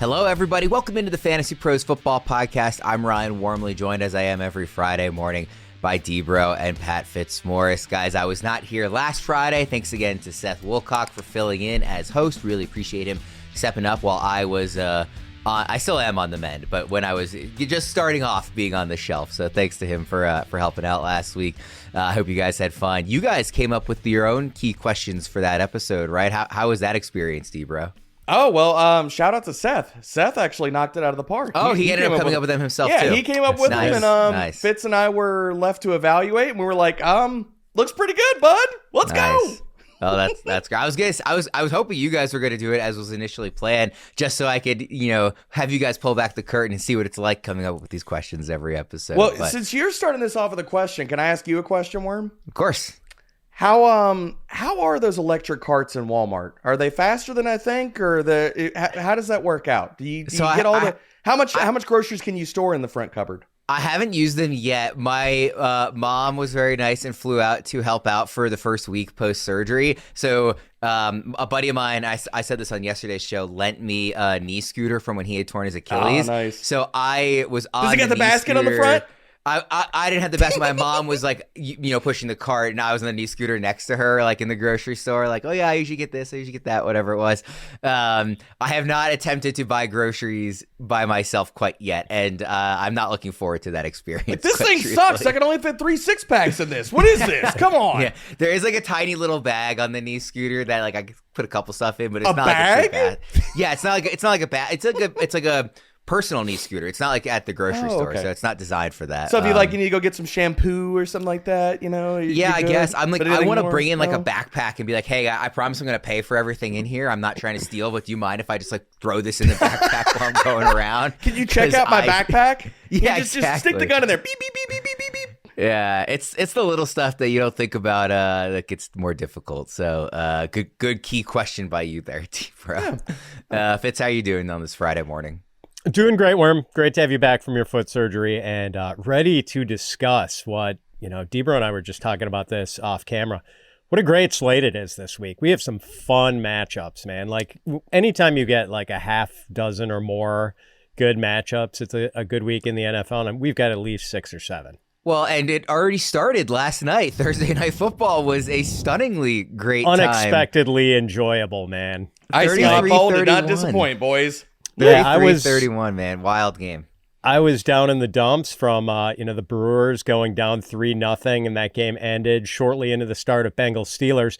Hello, everybody. Welcome into the Fantasy Pros Football Podcast. I'm Ryan Wormeli, joined as I am every Friday morning by Debro and Pat Fitzmaurice. Guys, I was not here last Friday. Thanks again to Seth Wilcock for filling in as host. Really appreciate him stepping up while I was I still am on the mend, but when I was just starting off being on the shelf. So thanks to him for helping out last week. I hope you guys had fun. You guys came up with your own key questions for that episode, right? How was that experience, Debro? Oh, well, shout out to Seth. Seth actually knocked it out of the park. Oh, he ended up coming up with them himself, too. Yeah, he came up with them, and nice. Fitz and I were left to evaluate, and we were like, looks pretty good, bud. Let's go. Oh, that's great. I was hoping you guys were going to do it as was initially planned, just so I could, have you guys pull back the curtain and see what it's like coming up with these questions every episode. Well, since you're starting this off with a question, can I ask you a question, Worm? Of course. How are those electric carts in Walmart? Are they faster than I think, or how does that work out? Do you get all the how much groceries can you store in the front cupboard? I haven't used them yet. My mom was very nice and flew out to help out for the first week post-surgery. So a buddy of mine, I said this on yesterday's show, lent me a knee scooter from when he had torn his Achilles. Oh, nice. So I was on Does it get the basket scooter. on the front? I didn't have the best. My mom was like, pushing the cart, and I was on the knee scooter next to her, like in the grocery store, like, oh yeah, I usually get this, I usually get that, whatever it was. I have not attempted to buy groceries by myself quite yet, and I'm not looking forward to that experience. Like, this thing sucks. I can only fit 3 6-packs in this. What is this? Come on. Yeah, there is like a tiny little bag on the knee scooter that like I could put a couple stuff in, but it's a not bag? like a bag. Yeah, it's not like a bag. It's like a personal knee scooter. It's not like at the grocery store, so it's not designed for that. So if you need to go get some shampoo or something like that, Yeah, I guess. I'm like, I want to bring in like a backpack and be like, hey, I promise I'm going to pay for everything in here. I'm not trying to steal, but do you mind if I just like throw this in the backpack while I'm going around? Can you check out my backpack? Yeah, just stick the gun in there. Beep, beep, beep, beep, beep, beep, beep. Yeah, it's the little stuff that you don't think about that gets more difficult. So good key question by you there, T-Bro. Yeah. Fitz, how you doing on this Friday morning? Doing great, Worm. Great to have you back from your foot surgery and ready to discuss what, Debro and I were just talking about this off camera. What a great slate it is this week. We have some fun matchups, man. Like anytime you get like a half dozen or more good matchups, it's a good week in the NFL, and we've got at least 6 or 7. Well, and it already started last night. Thursday Night Football was a stunningly great Unexpectedly enjoyable, man. I see my bowl did not disappoint, boys. Yeah, I was 31, man. Wild game. I was down in the dumps from the Brewers going down 3-0, and that game ended shortly into the start of Bengals Steelers.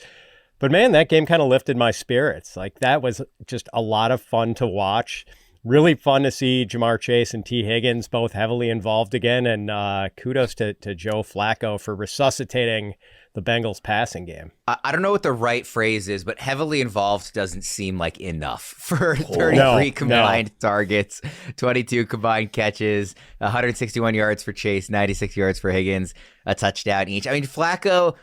But man, that game kind of lifted my spirits. Like that was just a lot of fun to watch. Really fun to see Jamar Chase and T. Higgins both heavily involved again, and kudos to Joe Flacco for resuscitating the Bengals passing game. I don't know what the right phrase is, but heavily involved doesn't seem like enough for 33 combined targets, 22 combined catches, 161 yards for Chase, 96 yards for Higgins, a touchdown each. I mean, Flacco,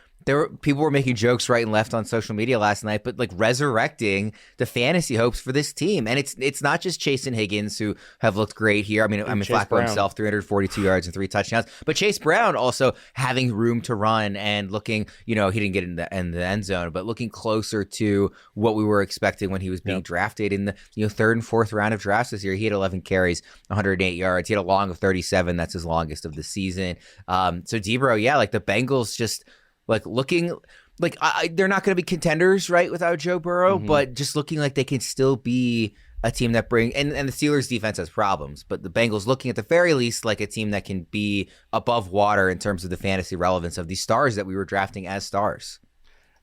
people were making jokes right and left on social media last night, but like resurrecting the fantasy hopes for this team. And it's not just Chase and Higgins who have looked great here. I mean, Flacco Brown himself, 342 yards and 3 touchdowns, but Chase Brown also having room to run and looking, he didn't get in the end zone, but looking closer to what we were expecting when he was being drafted in the third and fourth round of drafts this year. He had 11 carries, 108 yards. He had a long of 37. That's his longest of the season. So Debro, like the Bengals just like looking like they're not going to be contenders, right, without Joe Burrow, but just looking like they can still be a team that and the Steelers defense has problems, but the Bengals looking at the very least like a team that can be above water in terms of the fantasy relevance of these stars that we were drafting as stars.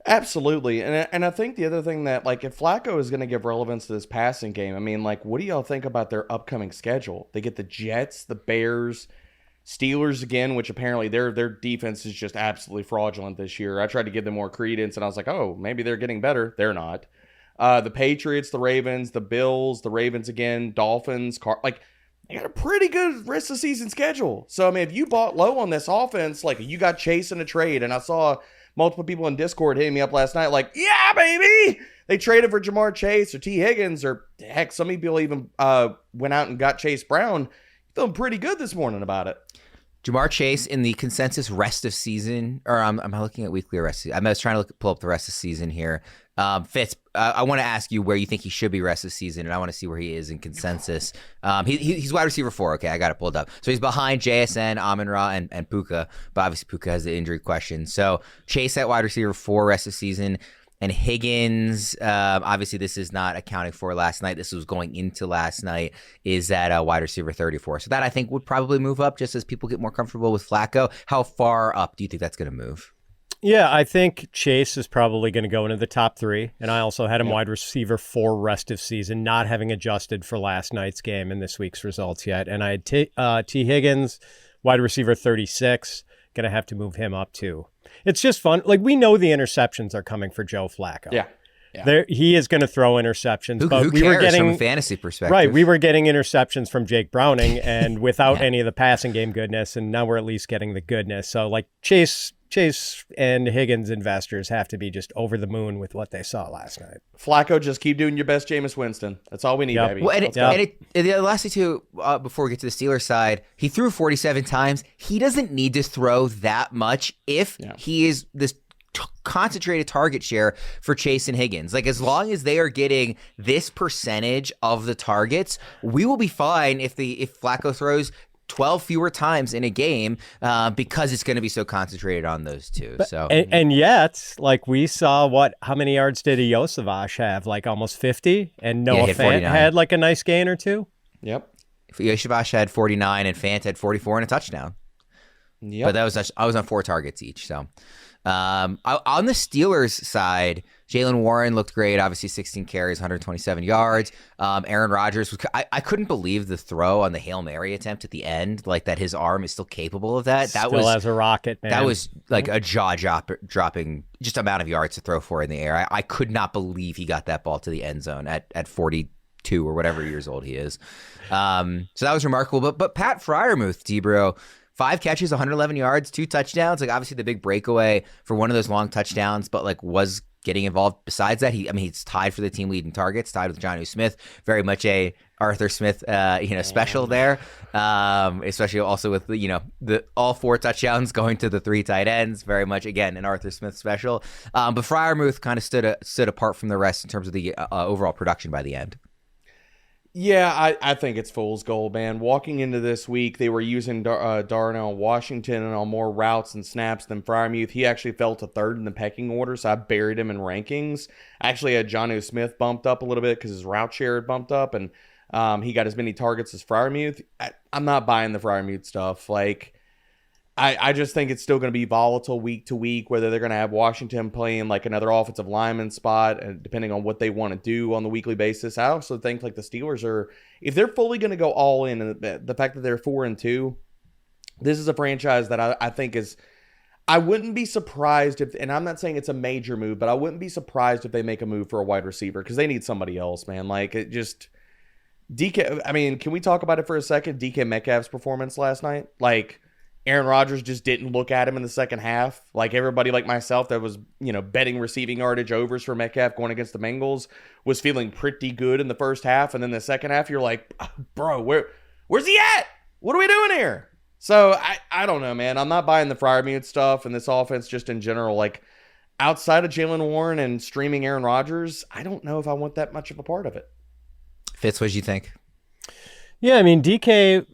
Absolutely. And I think the other thing that, like, if Flacco is going to give relevance to this passing game, I mean, like, what do y'all think about their upcoming schedule? They get the Jets, the Bears, Steelers again, which apparently their defense is just absolutely fraudulent this year. I tried to give them more credence, and I was like, oh, maybe they're getting better. They're not. The Patriots, the Ravens, the Bills, the Ravens again, Dolphins, they got a pretty good rest of season schedule. So, I mean, if you bought low on this offense, like you got Chase in a trade, and I saw multiple people in Discord hitting me up last night like, yeah, baby! They traded for Jamar Chase or T. Higgins, or heck, some people even went out and got Chase Brown. Feeling pretty good this morning about it. Jamar Chase in the consensus rest of season, or I'm looking at weekly or rest of season. I was trying to pull up the rest of season here. Fitz, I want to ask you where you think he should be rest of the season, and I want to see where he is in consensus. He's wide receiver 4. Okay, I got it pulled up. So he's behind JSN, Amon-Ra, and Puka, but obviously Puka has the injury question. So Chase at wide receiver 4 rest of the season, and Higgins, obviously this is not accounting for last night. This was going into last night, is at wide receiver 34. So that I think would probably move up just as people get more comfortable with Flacco. How far up do you think that's going to move? Yeah, I think Chase is probably going to go into the top 3. And I also had him wide receiver 4 rest of season, not having adjusted for last night's game and this week's results yet. And I had T. Higgins, wide receiver 36, going to have to move him up too. It's just fun. Like, we know the interceptions are coming for Joe Flacco. Yeah. He is going to throw interceptions. Who we cares were getting, from a fantasy perspective? Right, we were getting interceptions from Jake Browning and without any of the passing game goodness, and now we're at least getting the goodness. So, like, Chase and Higgins investors have to be just over the moon with what they saw last night. Flacco, just keep doing your best, Jameis Winston. That's all we need, baby. Well, the last two, before we get to the Steelers side, he threw 47 times. He doesn't need to throw that much if he is this concentrated target share for Chase and Higgins. Like, as long as they are getting this percentage of the targets, we will be fine if Flacco throws 12 fewer times in a game because it's going to be so concentrated on those two. And yet, like, we saw how many yards did Iosavash have? Like almost 50, and Noah Fant had like a nice gain or 2. Yep. Iosavash had 49 and Fant had 44 and a touchdown. Yep. But I was on 4 targets each. So on the Steelers side, Jalen Warren looked great. Obviously, 16 carries, 127 yards. Aaron Rodgers I couldn't believe the throw on the Hail Mary attempt at the end, like that his arm is still capable of that. That still has a rocket, man. That was like a jaw-dropping just amount of yards to throw for in the air. I could not believe he got that ball to the end zone at 42 or whatever years old he is. So that was remarkable. But Pat Freiermuth, Debro, 5 catches, 111 yards, 2 touchdowns. Like, obviously the big breakaway for one of those long touchdowns, but like was getting involved. Besides that, he's tied for the team leading targets, tied with Jonnu Smith. Very much a Arthur Smith, special there. Especially also with the all 4 touchdowns going to the 3 tight ends. Very much again an Arthur Smith special. But Freiermuth kind of stood apart from the rest in terms of the overall production by the end. Yeah, I think it's fool's gold, man. Walking into this week, they were using Darnell Washington on more routes and snaps than Freiermuth. He actually fell to 3rd in the pecking order, so I buried him in rankings. I actually had Jonnu Smith bumped up a little bit because his route share had bumped up, and he got as many targets as Freiermuth. I'm not buying the Freiermuth stuff. Like, I just think it's still going to be volatile week to week, whether they're going to have Washington playing like another offensive lineman spot, and depending on what they want to do on the weekly basis. I also think like the Steelers are, if they're fully going to go all in, and the fact that they're 4-2, this is a franchise that I think is, I wouldn't be surprised if, and I'm not saying it's a major move, but I wouldn't be surprised if they make a move for a wide receiver because they need somebody else, man. Like, it just, can we talk about it for a second? DK Metcalf's performance last night, like, Aaron Rodgers just didn't look at him in the second half. Like, everybody like myself that was, betting receiving yardage overs for Metcalf going against the Bengals was feeling pretty good in the first half. And then the second half, you're like, bro, where's he at? What are we doing here? So I don't know, man. I'm not buying the Freiermuth stuff and this offense just in general. Like, outside of Jalen Warren and streaming Aaron Rodgers, I don't know if I want that much of a part of it. Fitz, what did you think? Yeah, DK...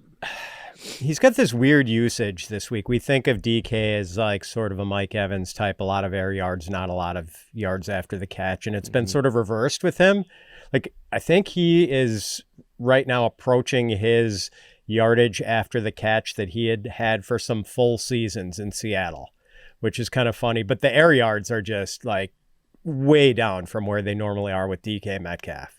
He's got this weird usage this week. We think of DK as like sort of a Mike Evans type, a lot of air yards, not a lot of yards after the catch. And it's been sort of reversed with him. Like, I think he is right now approaching his yardage after the catch that he had for some full seasons in Seattle, which is kind of funny. But the air yards are just like way down from where they normally are with DK Metcalf.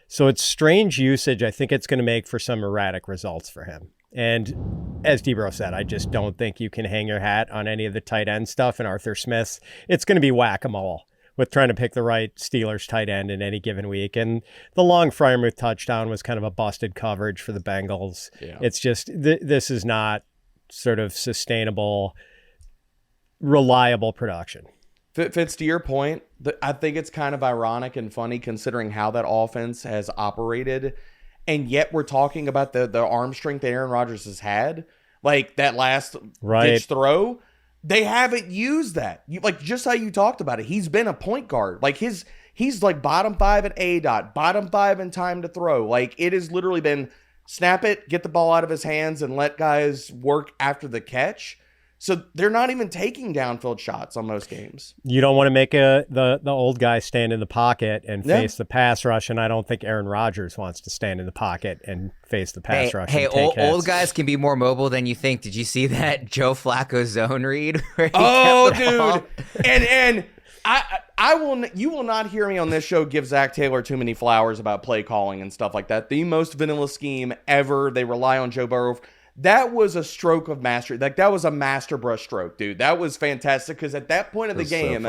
So it's strange usage. I think it's going to make for some erratic results for him. And as Debro said, I just don't think you can hang your hat on any of the tight end stuff. And Arthur Smith, it's going to be whack-a-mole with trying to pick the right Steelers tight end in any given week. And the long Freiermuth touchdown was kind of a busted coverage for the Bengals. Yeah. It's just, this is not sort of sustainable, reliable production. Fitz, to your point, I think it's kind of ironic and funny considering how that offense has operated. And yet we're talking about the arm strength that Aaron Rodgers has had. Like that last ditch throw, they haven't used that. Like just how you talked about it, he's been a point guard. Like his he's like bottom 5 at ADOT, bottom 5 in time to throw. Like, it has literally been snap it, get the ball out of his hands, and let guys work after the catch. So they're not even taking downfield shots on most games. You don't want to make the old guy stand in the pocket and face the pass rush, and I don't think Aaron Rodgers wants to stand in the pocket and face the pass rush. Hey, old guys can be more mobile than you think. Did you see that Joe Flacco zone read? Oh, dude. And you will not hear me on this show give Zach Taylor too many flowers about play calling and stuff like that. The most vanilla scheme ever. They rely on Joe Burrow. That was a stroke of mastery. Like, that was a master brush stroke, dude. That was fantastic because at that point of the game,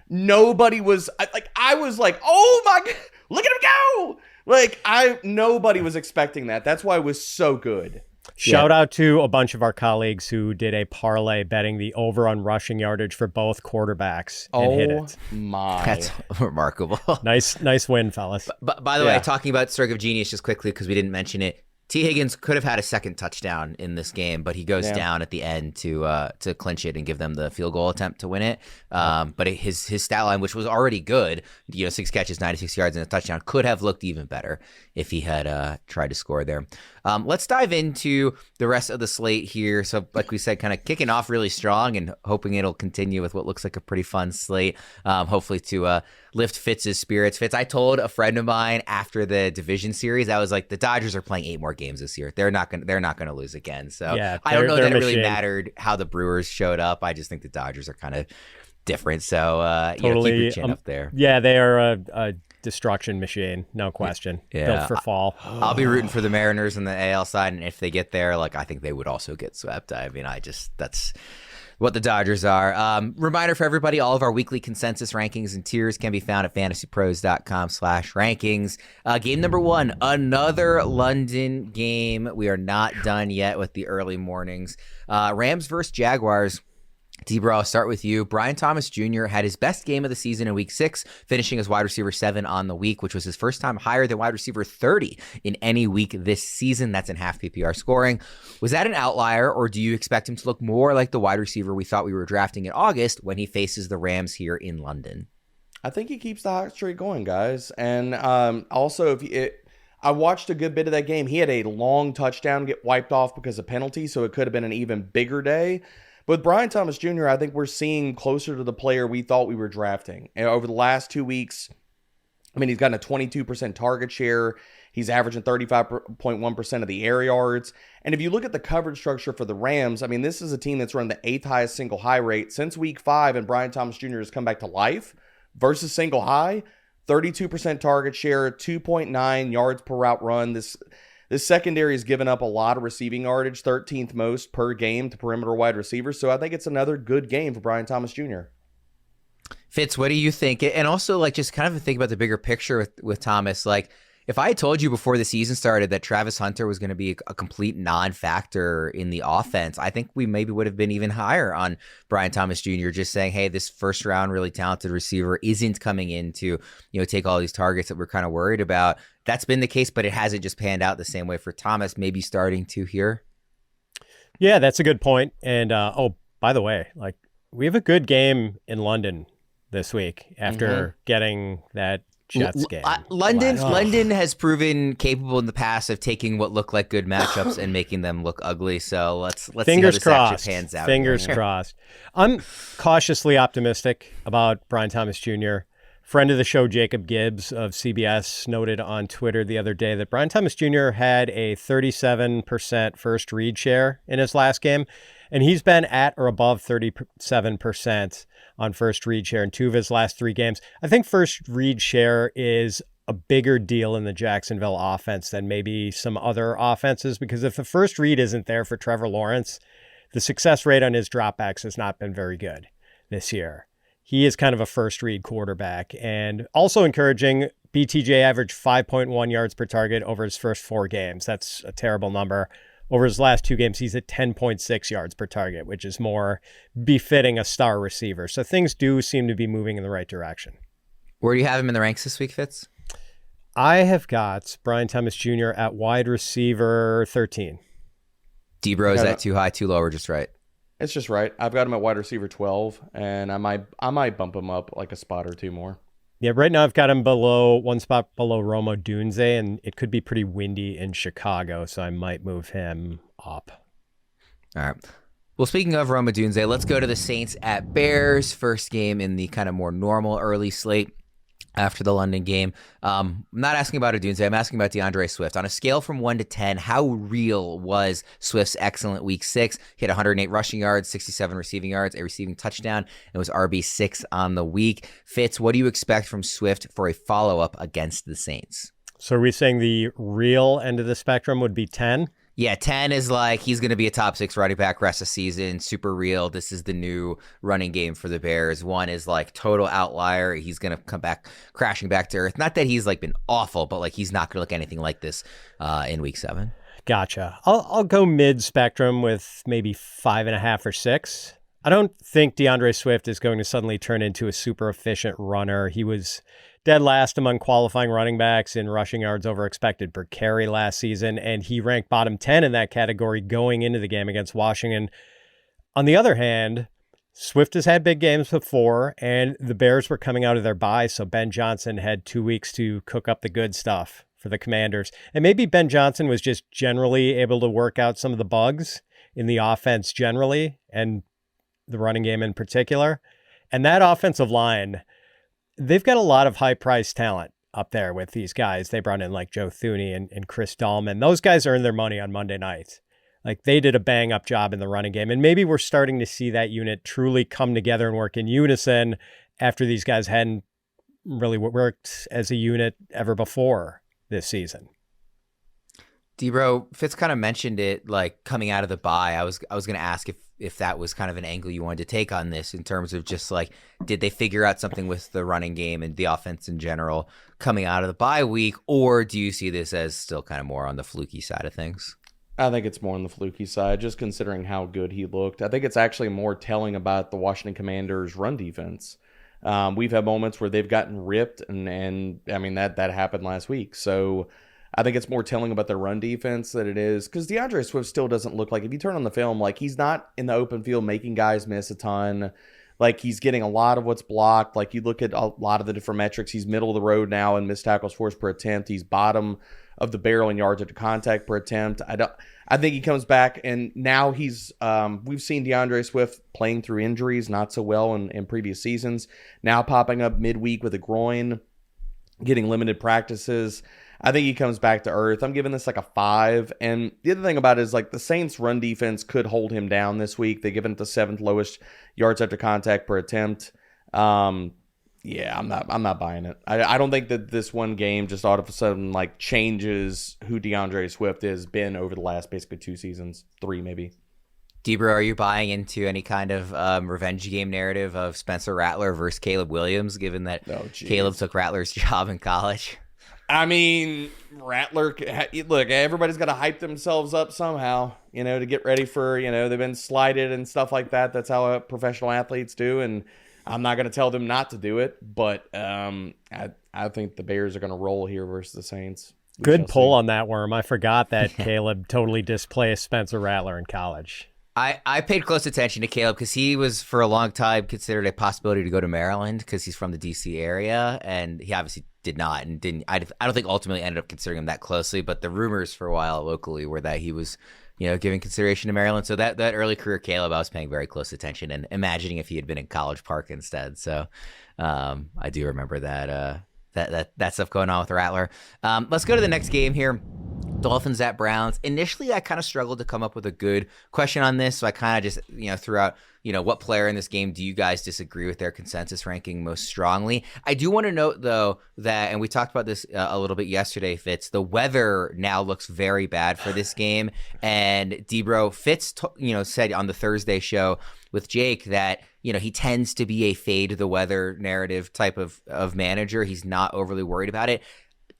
nobody was I was like, oh my God, look at him go. Like, nobody was expecting that. That's why it was so good. Shout out to a bunch of our colleagues who did a parlay betting the over on rushing yardage for both quarterbacks and hit it. My. That's remarkable. Nice win, fellas. By the way, talking about stroke of genius just quickly because we didn't mention it, T. Higgins could have had a second touchdown in this game, but he goes down at the end to clinch it and give them the field goal attempt to win it. But his stat line, which was already good, 6 catches, 96 yards, and a touchdown, could have looked even better if he had tried to score there. Let's dive into the rest of the slate here. So, like we said, kind of kicking off really strong and hoping it'll continue with what looks like a pretty fun slate. Hopefully to lift Fitz's spirits. Fitz, I told a friend of mine after the division series, I was like, the Dodgers are playing 8 more games this year. They're not gonna lose again. So I don't know that it really mattered how the Brewers showed up. I just think the Dodgers are kind of different. So totally, keep your chin up there. Yeah, they are a destruction machine, no question. Built for fall. I'll be rooting for the Mariners on the AL side, and if they get there, I think they would also get swept. I mean, that's what the Dodgers are. Reminder for everybody, all of our weekly consensus rankings and tiers can be found at fantasypros.com/rankings. Game number 1, another London game. We are not done yet with the early mornings. Rams versus Jaguars. D-Bro, I'll start with you. Brian Thomas Jr. had his best game of the season in week 6, finishing as wide receiver 7 on the week, which was his first time higher than wide receiver 30 in any week this season. That's in half PPR scoring. Was that an outlier, or do you expect him to look more like the wide receiver we thought we were drafting in August when he faces the Rams here in London? I think he keeps the hot streak going, guys. And also, I watched a good bit of that game. He had a long touchdown get wiped off because of penalty, so it could have been an even bigger day. But with Brian Thomas Jr., I think we're seeing closer to the player we thought we were drafting. And over the last 2 weeks, I mean, he's gotten a 22% target share. He's averaging 35.1% of the air yards. And if you look at the coverage structure for the Rams, I mean, this is a team that's run the 8th highest single high rate since week 5, and Brian Thomas Jr. has come back to life versus single high. 32% target share, 2.9 yards per route run. This secondary has given up a lot of receiving yardage, 13th most per game to perimeter wide receivers. So I think it's another good game for Brian Thomas Jr. Fitz, what do you think? And also, just kind of think about the bigger picture with Thomas. If I had told you before the season started that Travis Hunter was going to be a complete non-factor in the offense, I think we maybe would have been even higher on Brian Thomas Jr. Just saying, hey, this first round really talented receiver isn't coming in to, take all these targets that we're kind of worried about. That's been the case, but it hasn't just panned out the same way for Thomas, maybe starting to here. Yeah, that's a good point. And, by the way, we have a good game in London this week after getting that Jets game. London has proven capable in the past of taking what look like good matchups and making them look ugly. So let's Fingers see how this crossed. actually pans out. Fingers crossed. I'm cautiously optimistic about Brian Thomas Jr. Friend of the show, Jacob Gibbs of CBS, noted on Twitter the other day that Brian Thomas Jr. had a 37% first read share in his last game, and he's been at or above 37% on first read share in 2 of his last 3 games. I think first read share is a bigger deal in the Jacksonville offense than maybe some other offenses, because if the first read isn't there for Trevor Lawrence, the success rate on his dropbacks has not been very good this year. He is kind of a first read quarterback. And also encouraging, BTJ averaged 5.1 yards per target over his first 4 games. That's a terrible number. Over his last 2 games, he's at 10.6 yards per target, which is more befitting a star receiver. So things do seem to be moving in the right direction. Where do you have him in the ranks this week, Fitz? I have got Brian Thomas Jr. at wide receiver 13. D-Bro, is that too high, too low, or just right? It's just right. I've got him at wide receiver 12, and I might bump him up like a spot or 2 more. Yeah, right now I've got him one spot below Roma Dunze, and it could be pretty windy in Chicago, so I might move him up. All right. Well, speaking of Roma Dunze, let's go to the Saints at Bears. First game in the kind of more normal early slate after the London game. I'm not asking about Odunze. I'm asking about DeAndre Swift. On a scale from 1 to 10, how real was Swift's excellent week 6? He had 108 rushing yards, 67 receiving yards, a receiving touchdown, and was RB6 on the week. Fitz, what do you expect from Swift for a follow-up against the Saints? So are we saying the real end of the spectrum would be 10? Yeah, 10 is like he's going to be a top 6 running back rest of season, super real. This is the new running game for the Bears. 1 is like total outlier. He's going to come back crashing back to earth. Not that he's like been awful, but like he's not going to look anything like this in week 7. Gotcha. I'll go mid spectrum with maybe 5.5 or 6. I don't think DeAndre Swift is going to suddenly turn into a super efficient runner. He was dead last among qualifying running backs in rushing yards over expected per carry last season, and he ranked bottom 10 in that category going into the game against Washington. On the other hand, Swift has had big games before, and the Bears were coming out of their bye, so Ben Johnson had 2 weeks to cook up the good stuff for the Commanders. And maybe Ben Johnson was just generally able to work out some of the bugs in the offense generally, and the running game in particular. And that offensive line, they've got a lot of high-priced talent up there with these guys. They brought in like Joe Thuney and Chris Dahlman. Those guys earned their money on Monday nights. Like they did a bang-up job in the running game. And maybe we're starting to see that unit truly come together and work in unison after these guys hadn't really worked as a unit ever before this season. D-Bro, Fitz kind of mentioned it like coming out of the bye. I was going to ask if that was kind of an angle you wanted to take on this in terms of just like, did they figure out something with the running game and the offense in general coming out of the bye week, or do you see this as still kind of more on the fluky side of things? I think it's more on the fluky side, just considering how good he looked. I think it's actually more telling about the Washington Commanders' run defense. We've had moments where they've gotten ripped, and I mean, that happened last week. So I think it's more telling about their run defense than it is, because DeAndre Swift still doesn't look like, if you turn on the film, like he's not in the open field making guys miss a ton. Like he's getting a lot of what's blocked. Like you look at a lot of the different metrics, he's middle of the road now in missed tackles forced per attempt. He's bottom of the barrel in yards after contact per attempt. I think he comes back, and now he's we've seen DeAndre Swift playing through injuries not so well in previous seasons, now popping up midweek with a groin, getting limited practices. I think he comes back to earth. I'm giving this like a 5. And the other thing about it is like the Saints run defense could hold him down this week. They've given it the 7th lowest yards after contact per attempt. Yeah, I'm not buying it. I don't think that this one game just all of a sudden like changes who DeAndre Swift has been over the last basically 2 seasons, 3 maybe. Debra, are you buying into any kind of revenge game narrative of Spencer Rattler versus Caleb Williams, given that Caleb took Rattler's job in college? I mean, Rattler, look, everybody's got to hype themselves up somehow, to get ready for, they've been slighted and stuff like that. That's how professional athletes do. And I'm not going to tell them not to do it, but I think the Bears are going to roll here versus the Saints. Good pull on that, Worm. I forgot that Caleb totally displaced Spencer Rattler in college. I paid close attention to Caleb because he was for a long time considered a possibility to go to Maryland because he's from the D.C. area, and he obviously did not and didn't. I don't think ultimately ended up considering him that closely, but the rumors for a while locally were that he was, giving consideration to Maryland. So that early career Caleb, I was paying very close attention and imagining if he had been in College Park instead. So I do remember that stuff going on with Rattler. Let's go to the next game here. Dolphins at Browns. Initially, I kind of struggled to come up with a good question on this, so I kind of just, threw out, what player in this game do you guys disagree with their consensus ranking most strongly? I do want to note, though, that, and we talked about this a little bit yesterday, Fitz, the weather now looks very bad for this game, and Debro, Fitz, said on the Thursday show with Jake that, he tends to be a fade the weather narrative type of manager. He's not overly worried about it.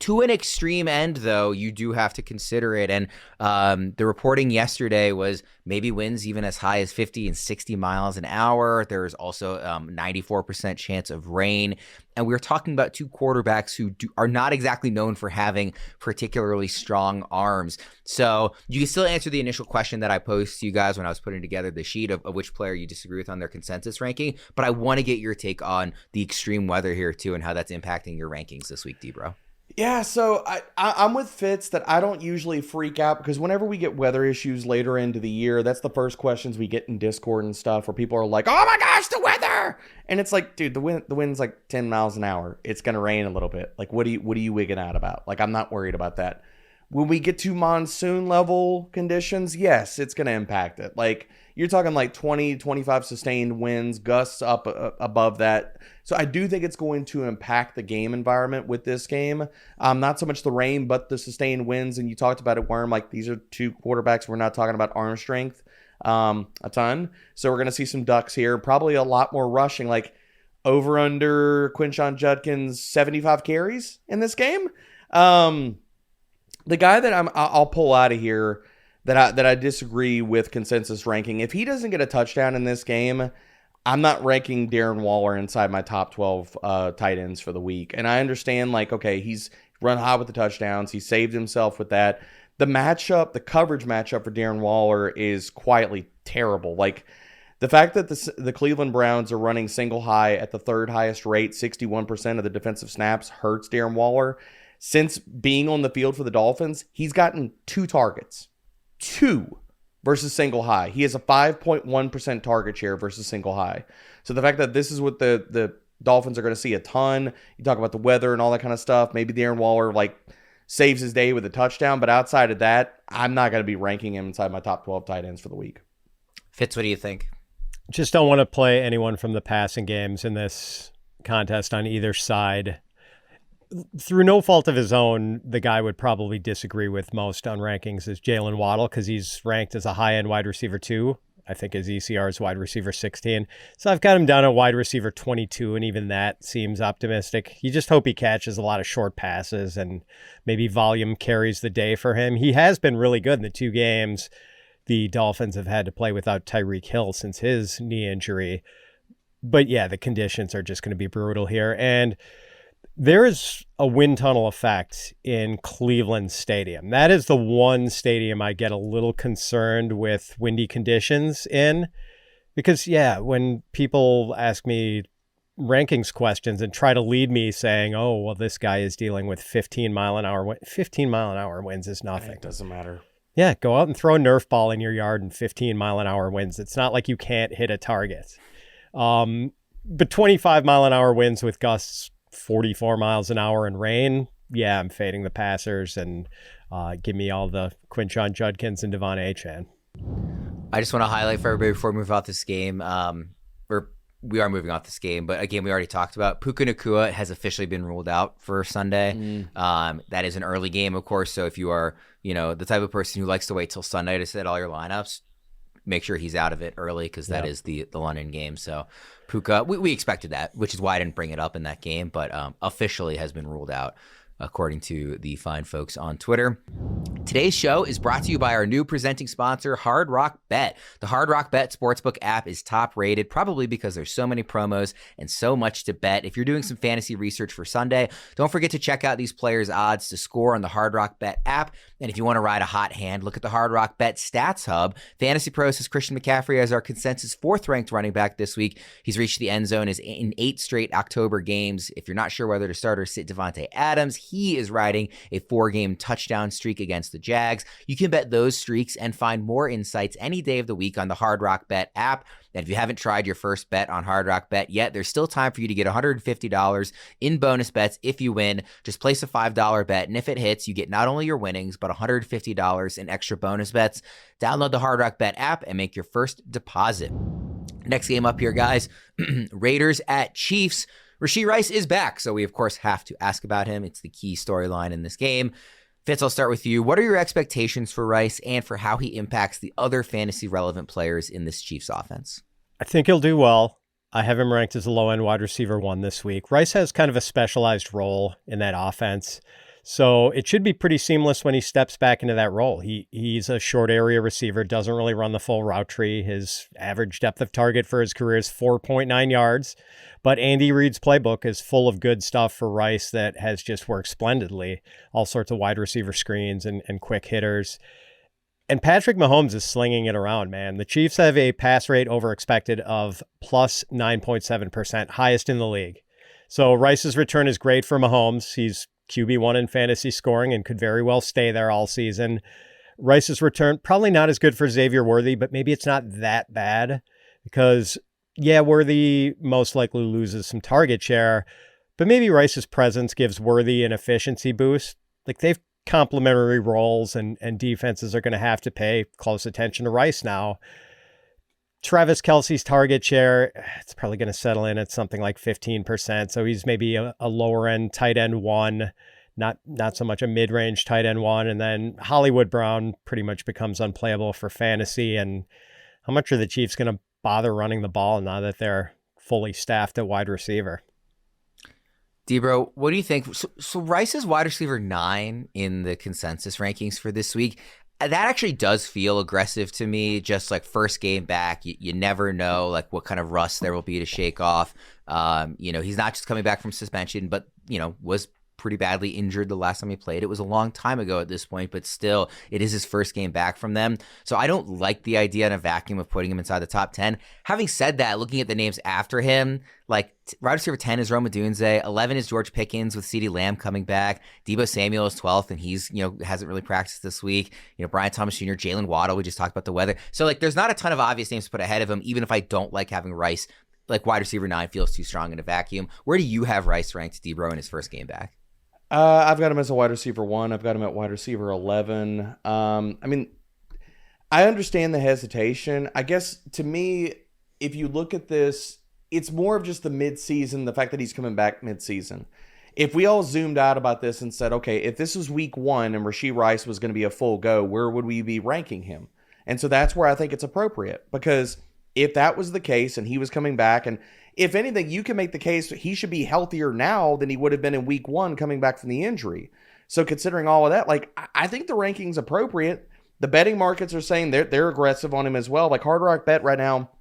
To an extreme end, though, you do have to consider it. And the reporting yesterday was maybe winds even as high as 50 and 60 miles an hour. There's also 94% chance of rain. And we're talking about two quarterbacks who are not exactly known for having particularly strong arms. So you can still answer the initial question that I posed to you guys when I was putting together the sheet of which player you disagree with on their consensus ranking. But I want to get your take on the extreme weather here, too, and how that's impacting your rankings this week, D-Bro. Yeah, so I'm with Fitz that I don't usually freak out because whenever we get weather issues later into the year, that's the first questions we get in Discord and stuff where people are like, oh my gosh, the weather. And it's like, dude, the wind's like 10 miles an hour. It's going to rain a little bit. Like, what are you wigging out about? Like, I'm not worried about that. When we get to monsoon level conditions, yes, it's going to impact it. Like, you're talking like 20, 25 sustained winds, gusts up above that. So I do think it's going to impact the game environment with this game. Not so much the rain, but the sustained winds. And you talked about it, Worm. Like, these are two quarterbacks. We're not talking about arm strength a ton. So we're going to see some ducks here. Probably a lot more rushing, like over under Quinshon Judkins 75 carries in this game. The guy that I'll pull out of here that I disagree with consensus ranking. If he doesn't get a touchdown in this game, I'm not ranking Darren Waller inside my top 12 tight ends for the week. And I understand, like, okay, he's run high with the touchdowns. He saved himself with that. The coverage matchup for Darren Waller is quietly terrible. Like, the fact that the Cleveland Browns are running single high at the third highest rate, 61% of the defensive snaps, hurts Darren Waller. Since being on the field for the Dolphins, he's gotten 2 targets. 2 versus single high. He has a 5.1% target share versus single high. So the fact that this is what the Dolphins are going to see a ton. You talk about the weather and all that kind of stuff. Maybe Darren Waller saves his day with a touchdown, but outside of that, I'm not going to be ranking him inside my top 12 tight ends for the week. Fitz, what do you think? Just don't want to play anyone from the passing games in this contest on either side. Through no fault of his own, the guy would probably disagree with most on rankings is Jalen Waddle because he's ranked as a high-end wide receiver 2. I think his ECR is wide receiver 16. So I've got him down at wide receiver 22, and even that seems optimistic. You just hope he catches a lot of short passes and maybe volume carries the day for him. He has been really good in the 2 games the Dolphins have had to play without Tyreek Hill since his knee injury. But yeah, the conditions are just going to be brutal here. And there is a wind tunnel effect in Cleveland Stadium. That is the one stadium I get a little concerned with windy conditions in. Because, yeah, when people ask me rankings questions and try to lead me saying, oh, well, this guy is dealing with 15 mile an hour winds is nothing. It doesn't matter. Yeah, go out and throw a Nerf ball in your yard in 15 mile an hour winds. It's not like you can't hit a target. But 25 mile an hour winds with gusts 44 miles an hour and rain, yeah, I'm fading the passers and give me all the Quinshon Judkins and Devon Achane. I just want to highlight for everybody before we move off this game, we are moving off this game, but a game we already talked about. Puka Nacua has officially been ruled out for Sunday. That is an early game, of course, so if you are the type of person who likes to wait till Sunday to set all your lineups, make sure he's out of it early because that is the London game. So Puka, we expected that, which is why I didn't bring it up in that game, but officially has been ruled out, according to the fine folks on Twitter. Today's show is brought to you by our new presenting sponsor, Hard Rock Bet. The Hard Rock Bet Sportsbook app is top rated, probably because there's so many promos and so much to bet. If you're doing some fantasy research for Sunday, don't forget to check out these players' odds to score on the Hard Rock Bet app. And if you want to ride a hot hand, look at the Hard Rock Bet Stats Hub. Fantasy Pros has Christian McCaffrey as our consensus 4th-ranked running back this week. He's reached the end zone in 8 straight October games. If you're not sure whether to start or sit Devontae Adams, he is riding a 4-game touchdown streak against the Jags. You can bet those streaks and find more insights any day of the week on the Hard Rock Bet app. And if you haven't tried your first bet on Hard Rock Bet yet, there's still time for you to get $150 in bonus bets if you win. Just place a $5 bet, and if it hits, you get not only your winnings, but $150 in extra bonus bets. Download the Hard Rock Bet app and make your first deposit. Next game up here, guys. Raiders at Chiefs. Rashee Rice is back, so we, of course, have to ask about him. It's the key storyline in this game. Fitz, I'll start with you. What are your expectations for Rice and for how he impacts the other fantasy-relevant players in this Chiefs offense? I think he'll do well. I have him ranked as a low-end wide receiver 1 this week. Rice has kind of a specialized role in that offense. So it should be pretty seamless when he steps back into that role. He's a short area receiver, doesn't really run the full route tree. His average depth of target for his career is 4.9 yards. But Andy Reid's playbook is full of good stuff for Rice that has just worked splendidly. All sorts of wide receiver screens and quick hitters. And Patrick Mahomes is slinging it around, man. The Chiefs have a pass rate over expected of plus 9.7%, highest in the league. So Rice's return is great for Mahomes. He's QB1 in fantasy scoring and could very well stay there all season. Rice's return, probably not as good for Xavier Worthy, but maybe it's not that bad because, yeah, Worthy most likely loses some target share, but maybe Rice's presence gives Worthy an efficiency boost. Like, they've complementary roles and defenses are going to have to pay close attention to Rice now. Travis Kelce's target share, it's probably going to settle in at something like 15%. So he's maybe a lower end tight end one, not so much a mid-range tight end one. And then Hollywood Brown pretty much becomes unplayable for fantasy. And how much are the Chiefs going to bother running the ball now that they're fully staffed at wide receiver? Debro, what do you think? So Rice is wide receiver 9 in the consensus rankings for this week. That actually does feel aggressive to me, just like first game back. You never know like what kind of rust there will be to shake off. He's not just coming back from suspension, but, was pretty badly injured the last time he played. It was a long time ago at this point, but still, it is his first game back from them. So I don't like the idea in a vacuum of putting him inside the top 10. Having said that, looking at the names after him, like wide receiver 10 is Rhamondre, 11 is George Pickens with CeeDee Lamb coming back. Deebo Samuel is 12th, and he's, hasn't really practiced this week. Brian Thomas Jr., Jalen Waddle, we just talked about the weather. So like there's not a ton of obvious names to put ahead of him, even if I don't like having Rice. Like wide receiver 9 feels too strong in a vacuum. Where do you have Rice ranked, Debro, in his first game back? I've got him as a wide receiver 1. I've got him at wide receiver 11. I understand the hesitation. I guess to me, if you look at this, it's more of just the midseason, the fact that he's coming back midseason. If we all zoomed out about this and said, okay, if this was week 1 and Rashee Rice was going to be a full go, where would we be ranking him? And so that's where I think it's appropriate, because if that was the case and he was coming back, and if anything, you can make the case he should be healthier now than he would have been in week 1 coming back from the injury. So considering all of that, like, I think the ranking's appropriate. The betting markets are saying they're aggressive on him as well. Like Hard Rock Bet right now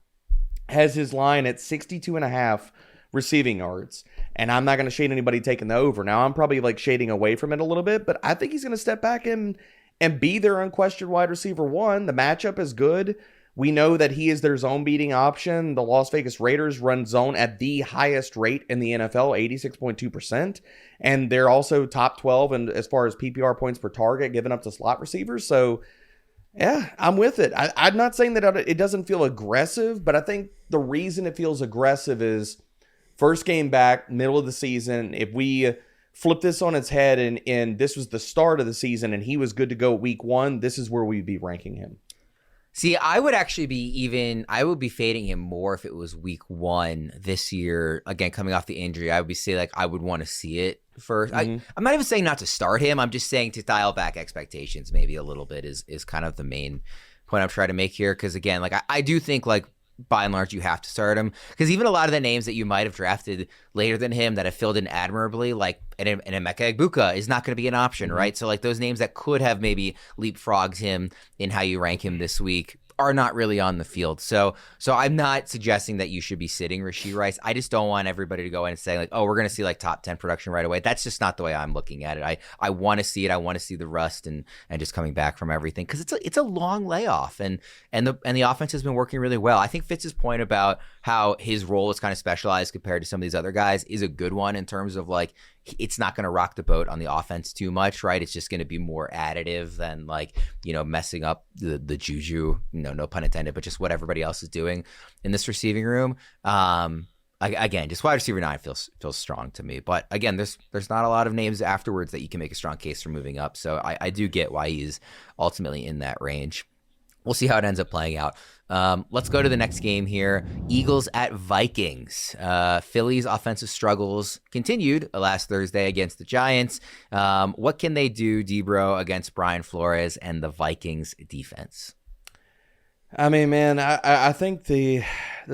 has his line at 62.5 receiving yards. And I'm not going to shade anybody taking the over. Now I'm probably like shading away from it a little bit, but I think he's going to step back and be their unquestioned wide receiver 1. The matchup is good. We know that he is their zone beating option. The Las Vegas Raiders run zone at the highest rate in the NFL, 86.2%. And they're also top 12 and as far as PPR points per target given up to slot receivers. So, yeah, I'm with it. I'm not saying that it doesn't feel aggressive, but I think the reason it feels aggressive is first game back, middle of the season. If we flip this on its head and this was the start of the season and he was good to go week 1, this is where we'd be ranking him. See, I would actually I would be fading him more if it was week 1 this year. Again, coming off the injury, I would be saying like I would want to see it first. I'm not even saying not to start him. I'm just saying to dial back expectations maybe a little bit is kind of the main point I'm trying to make here. Because again, like I do think like by and large you have to start him, because even a lot of the names that you might have drafted later than him that have filled in admirably, like an Emeka Egbuka is not going to be an option, right? So like those names that could have maybe leapfrogged him in how you rank him this week are not really on the field. So I'm not suggesting that you should be sitting Rashee Rice. I just don't want everybody to go in and say like, oh, we're going to see like top 10 production right away. That's just not the way I'm looking at it. I want to see it. I want to see the rust and just coming back from everything, because it's a long layoff and the offense has been working really well. I think Fitz's point about how his role is kind of specialized compared to some of these other guys is a good one in terms of like, it's not going to rock the boat on the offense too much, right? It's just going to be more additive than like, messing up the juju, no pun intended, but just what everybody else is doing in this receiving room. Again, just wide receiver 9 feels strong to me. But again, there's not a lot of names afterwards that you can make a strong case for moving up. So I do get why he's ultimately in that range. We'll see how it ends up playing out. Let's go to the next game here. Eagles at Vikings. Philly's offensive struggles continued last Thursday against the Giants. What can they do, Debro, against Brian Flores and the Vikings defense? I mean, man, I think the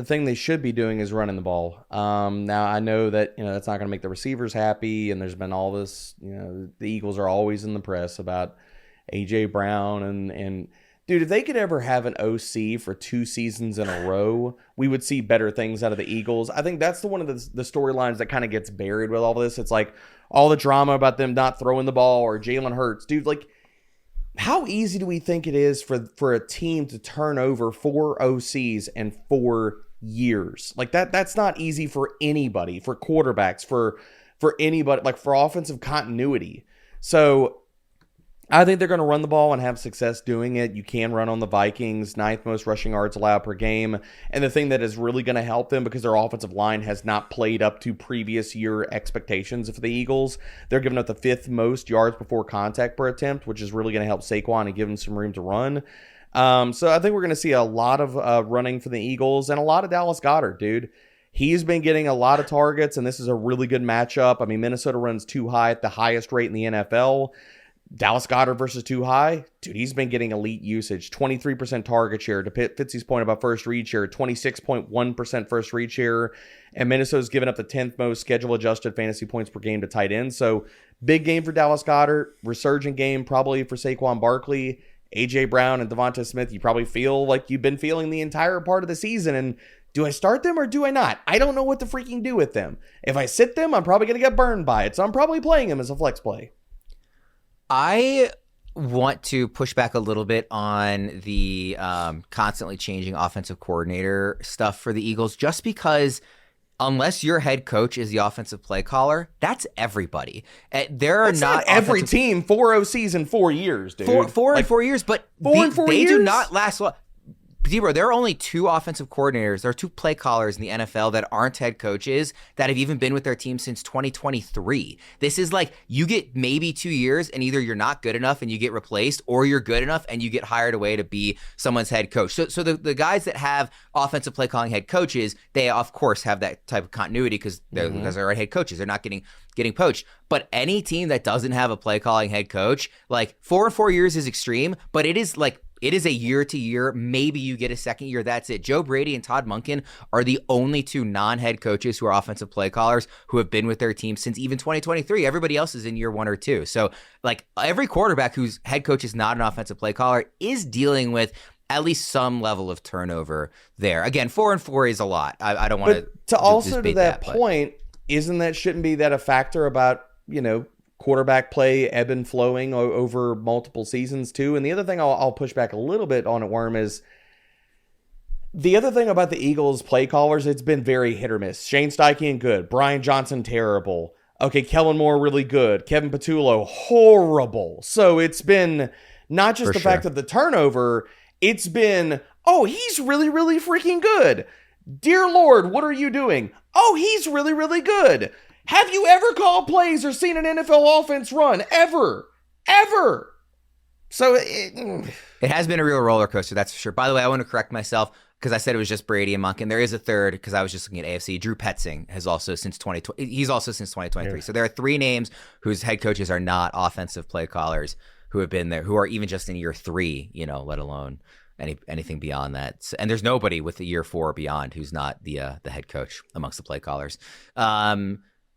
thing they should be doing is running the ball. Now I know that that's not going to make the receivers happy, and there's been all this. The Eagles are always in the press about AJ Brown and dude, if they could ever have an OC for 2 seasons in a row, we would see better things out of the Eagles. I think that's one of the storylines that kind of gets buried with all this. It's like all the drama about them not throwing the ball or Jalen Hurts, dude. Like, how easy do we think it is for a team to turn over 4 OCs in 4 years? Like that's not easy for anybody, for quarterbacks, for anybody, like for offensive continuity. So I think they're going to run the ball and have success doing it. You can run on the Vikings, 9th most rushing yards allowed per game. And the thing that is really going to help them, because their offensive line has not played up to previous year expectations for the Eagles, they're giving up the 5th most yards before contact per attempt, which is really going to help Saquon and give him some room to run. So I think we're going to see a lot of running for the Eagles and a lot of Dallas Goddard, dude. He's been getting a lot of targets, and this is a really good matchup. I mean, Minnesota runs too high at the highest rate in the NFL. Dallas Goddard versus too high, dude, he's been getting elite usage. 23% target share. To Fitzy's point about first read share, 26.1% first read share. And Minnesota's given up the 10th most schedule-adjusted fantasy points per game to tight end. So big game for Dallas Goddard. Resurgent game probably for Saquon Barkley. A.J. Brown and Devonta Smith, you probably feel like you've been feeling the entire part of the season. And do I start them or do I not? I don't know what to freaking do with them. If I sit them, I'm probably going to get burned by it. So I'm probably playing them as a flex play. I want to push back a little bit on the constantly changing offensive coordinator stuff for the Eagles, just because unless your head coach is the offensive play caller, that's everybody. That's not every team. 4 OCs in 4 years, dude. Four in 4 years, but they do not last long. Zero, there are only 2 offensive coordinators. There are 2 play callers in the NFL that aren't head coaches that have even been with their team since 2023. This is like you get maybe 2 years and either you're not good enough and you get replaced, or you're good enough and you get hired away to be someone's head coach. So the guys that have offensive play calling head coaches, they of course have that type of continuity because they're head coaches. They're not getting poached. But any team that doesn't have a play calling head coach, like 4 and 4 years is extreme, but it is a year to year. Maybe you get a second year. That's it. Joe Brady and Todd Monken are the only 2 non-head coaches who are offensive play callers who have been with their team since even 2023. Everybody else is in year 1 or 2. So like every quarterback whose head coach is not an offensive play caller is dealing with at least some level of turnover there. Again, 4 and 4 is a lot. I don't want to also to that point, shouldn't be that a factor about, quarterback play ebb and flowing over multiple seasons too? And the other thing I'll push back a little bit on it, Worm, is the other thing about the Eagles play callers, it's been very hit or miss. Shane Steichen, good. Brian Johnson, terrible. Okay, Kellen Moore, really good. Kevin Patullo, horrible. So it's been not just the fact of the turnover, it's been, oh, he's really, really freaking good. Dear Lord, what are you doing? Oh, he's really, really good. Have you ever called plays or seen an NFL offense run? Ever. So it has been a real roller coaster, that's for sure. By the way, I want to correct myself because I said it was just Brady and Monken. There is a third because I was just looking at AFC. Drew Petzing has also since 2020. He's also since 2023. Yeah. So there are 3 names whose head coaches are not offensive play callers who have been there, who are even just in year 3, let alone anything beyond that. And there's nobody with the year 4 beyond who's not the head coach amongst the play callers.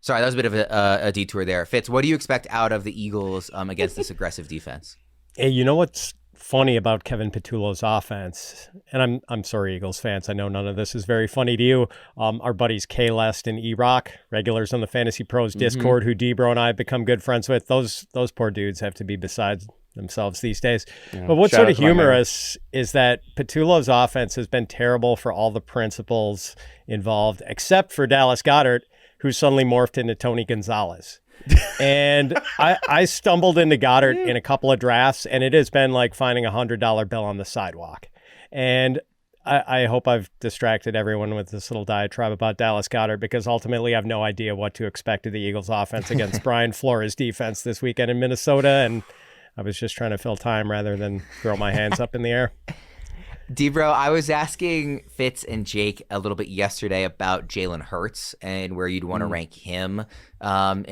Sorry, that was a bit of a detour there. Fitz, what do you expect out of the Eagles against this aggressive defense? Hey, you know what's funny about Kevin Patullo's offense? And I'm sorry, Eagles fans. I know none of this is very funny to you. Our buddies K-Lest and E-Rock, regulars on the Fantasy Pros Discord, who Debro and I have become good friends with. Those poor dudes have to be beside themselves these days. Yeah, but what's sort of humorous is that Patullo's offense has been terrible for all the principals involved, except for Dallas Goddard, who suddenly morphed into Tony Gonzalez. And I stumbled into Goddard in a couple of drafts, and it has been like finding a $100 bill on the sidewalk. And I hope I've distracted everyone with this little diatribe about Dallas Goddard, because ultimately I have no idea what to expect of the Eagles offense against Brian Flores' defense this weekend in Minnesota. And I was just trying to fill time rather than throw my hands up in the air. Debro, I was asking Fitz and Jake a little bit yesterday about Jalen Hurts and where you'd want to rank him in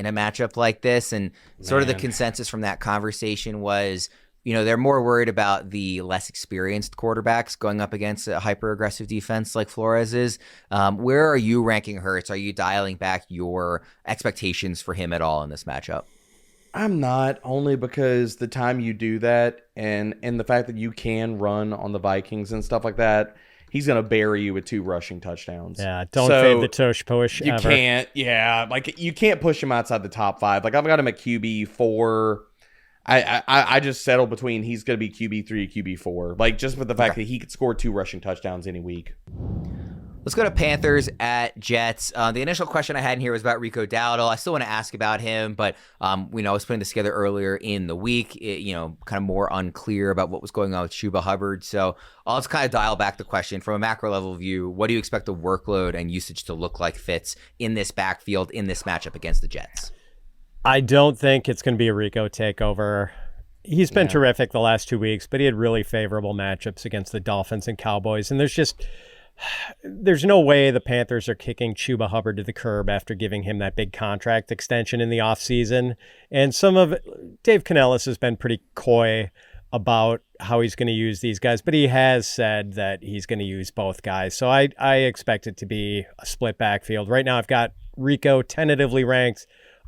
a matchup like this. And sort of the consensus from that conversation was they're more worried about the less experienced quarterbacks going up against a hyper-aggressive defense like Flores is. Where are you ranking Hurts? Are you dialing back your expectations for him at all in this matchup? I'm not, only because the time you do that and the fact that you can run on the Vikings and stuff like that, he's going to bury you with 2 rushing touchdowns. Yeah, don't fade the tush push you ever. Can't, yeah, like you can't push him outside the top 5. Like I've got him at QB4. I just settled between he's going to be QB3, QB4. Like just with the fact that he could score 2 rushing touchdowns any week. Let's go to Panthers at Jets. The initial question I had in here was about Rico Dowdle. I still want to ask about him, but I was putting this together earlier in the week. Kind of more unclear about what was going on with Chuba Hubbard. So I'll just kind of dial back the question from a macro level view. What do you expect the workload and usage to look like Fitz in this backfield in this matchup against the Jets? I don't think it's going to be a Rico takeover. He's been terrific the last 2 weeks, but he had really favorable matchups against the Dolphins and Cowboys. And there's no way the Panthers are kicking Chuba Hubbard to the curb after giving him that big contract extension in the offseason. And Dave Canellis has been pretty coy about how he's going to use these guys, but he has said that he's going to use both guys. So I expect it to be a split backfield. Right now I've got Rico tentatively ranked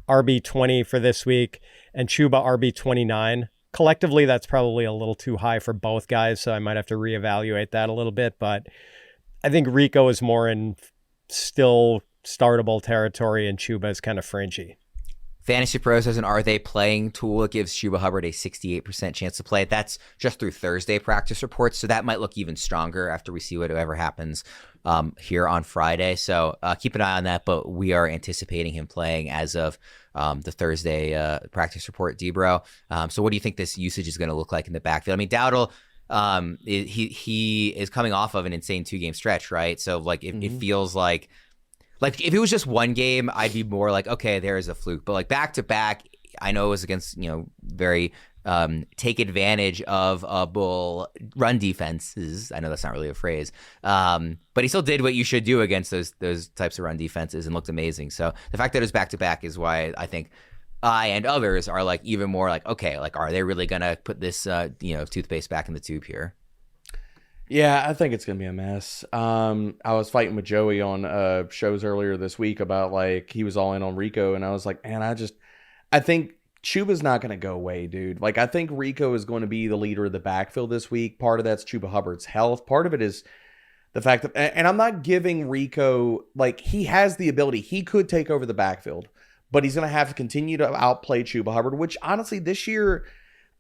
RB20 for this week and Chuba RB29. Collectively, that's probably a little too high for both guys, so I might have to reevaluate that a little bit, but I think Rico is more in still startable territory and Chuba is kind of fringy. Fantasy Pros has an Are They Playing tool. It gives Chuba Hubbard a 68% chance to play. That's just through Thursday practice reports, so that might look even stronger after we see whatever happens here on Friday. So keep an eye on that, but we are anticipating him playing as of the Thursday practice report, Debro. So what do you think this usage is going to look like in the backfield? I mean, Dowdle, he is coming off of an insane 2-game stretch, right? So like it feels like if it was just one game, I'd be more like, okay, there is a fluke. But like back to back, I know it was against very take advantage of bull run defenses. I know that's not really a phrase, but he still did what you should do against those types of run defenses and looked amazing. So the fact that it was back to back is why I think I and others are like even more like, okay, like are they really gonna put this toothpaste back in the tube here? Yeah, I think it's going to be a mess. I was fighting with Joey on shows earlier this week about like he was all in on Rico, and I was like, man, I think Chuba's not going to go away, dude. Like I think Rico is going to be the leader of the backfield this week. Part of that's Chuba Hubbard's health. Part of it is the fact that, and I'm not giving Rico, like he has the ability. He could take over the backfield, but he's going to have to continue to outplay Chuba Hubbard, which honestly this year,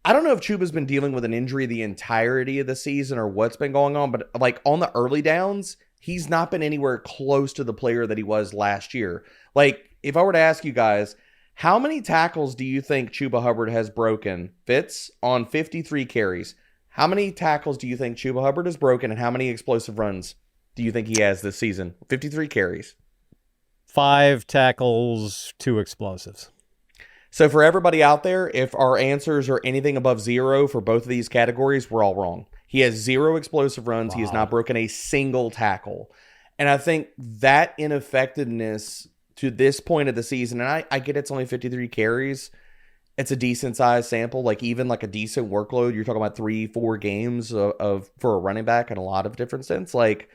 I don't know if Chuba's been dealing with an injury the entirety of the season or what's been going on, but like on the early downs, he's not been anywhere close to the player that he was last year. Like if I were to ask you guys, how many tackles do you think Chuba Hubbard has broken, Fitz, on 53 carries? How many tackles do you think Chuba Hubbard has broken, and how many explosive runs do you think he has this season? 53 carries. 5 tackles, 2 explosives. So for everybody out there, if our answers are anything above 0 for both of these categories, we're all wrong. He has 0 explosive runs. Wow. He has not broken a single tackle. And I think that ineffectiveness to this point of the season, and I get it's only 53 carries. It's a decent size sample, like even like a decent workload. You're talking about 3-4 games of for a running back in a lot of different sense. Like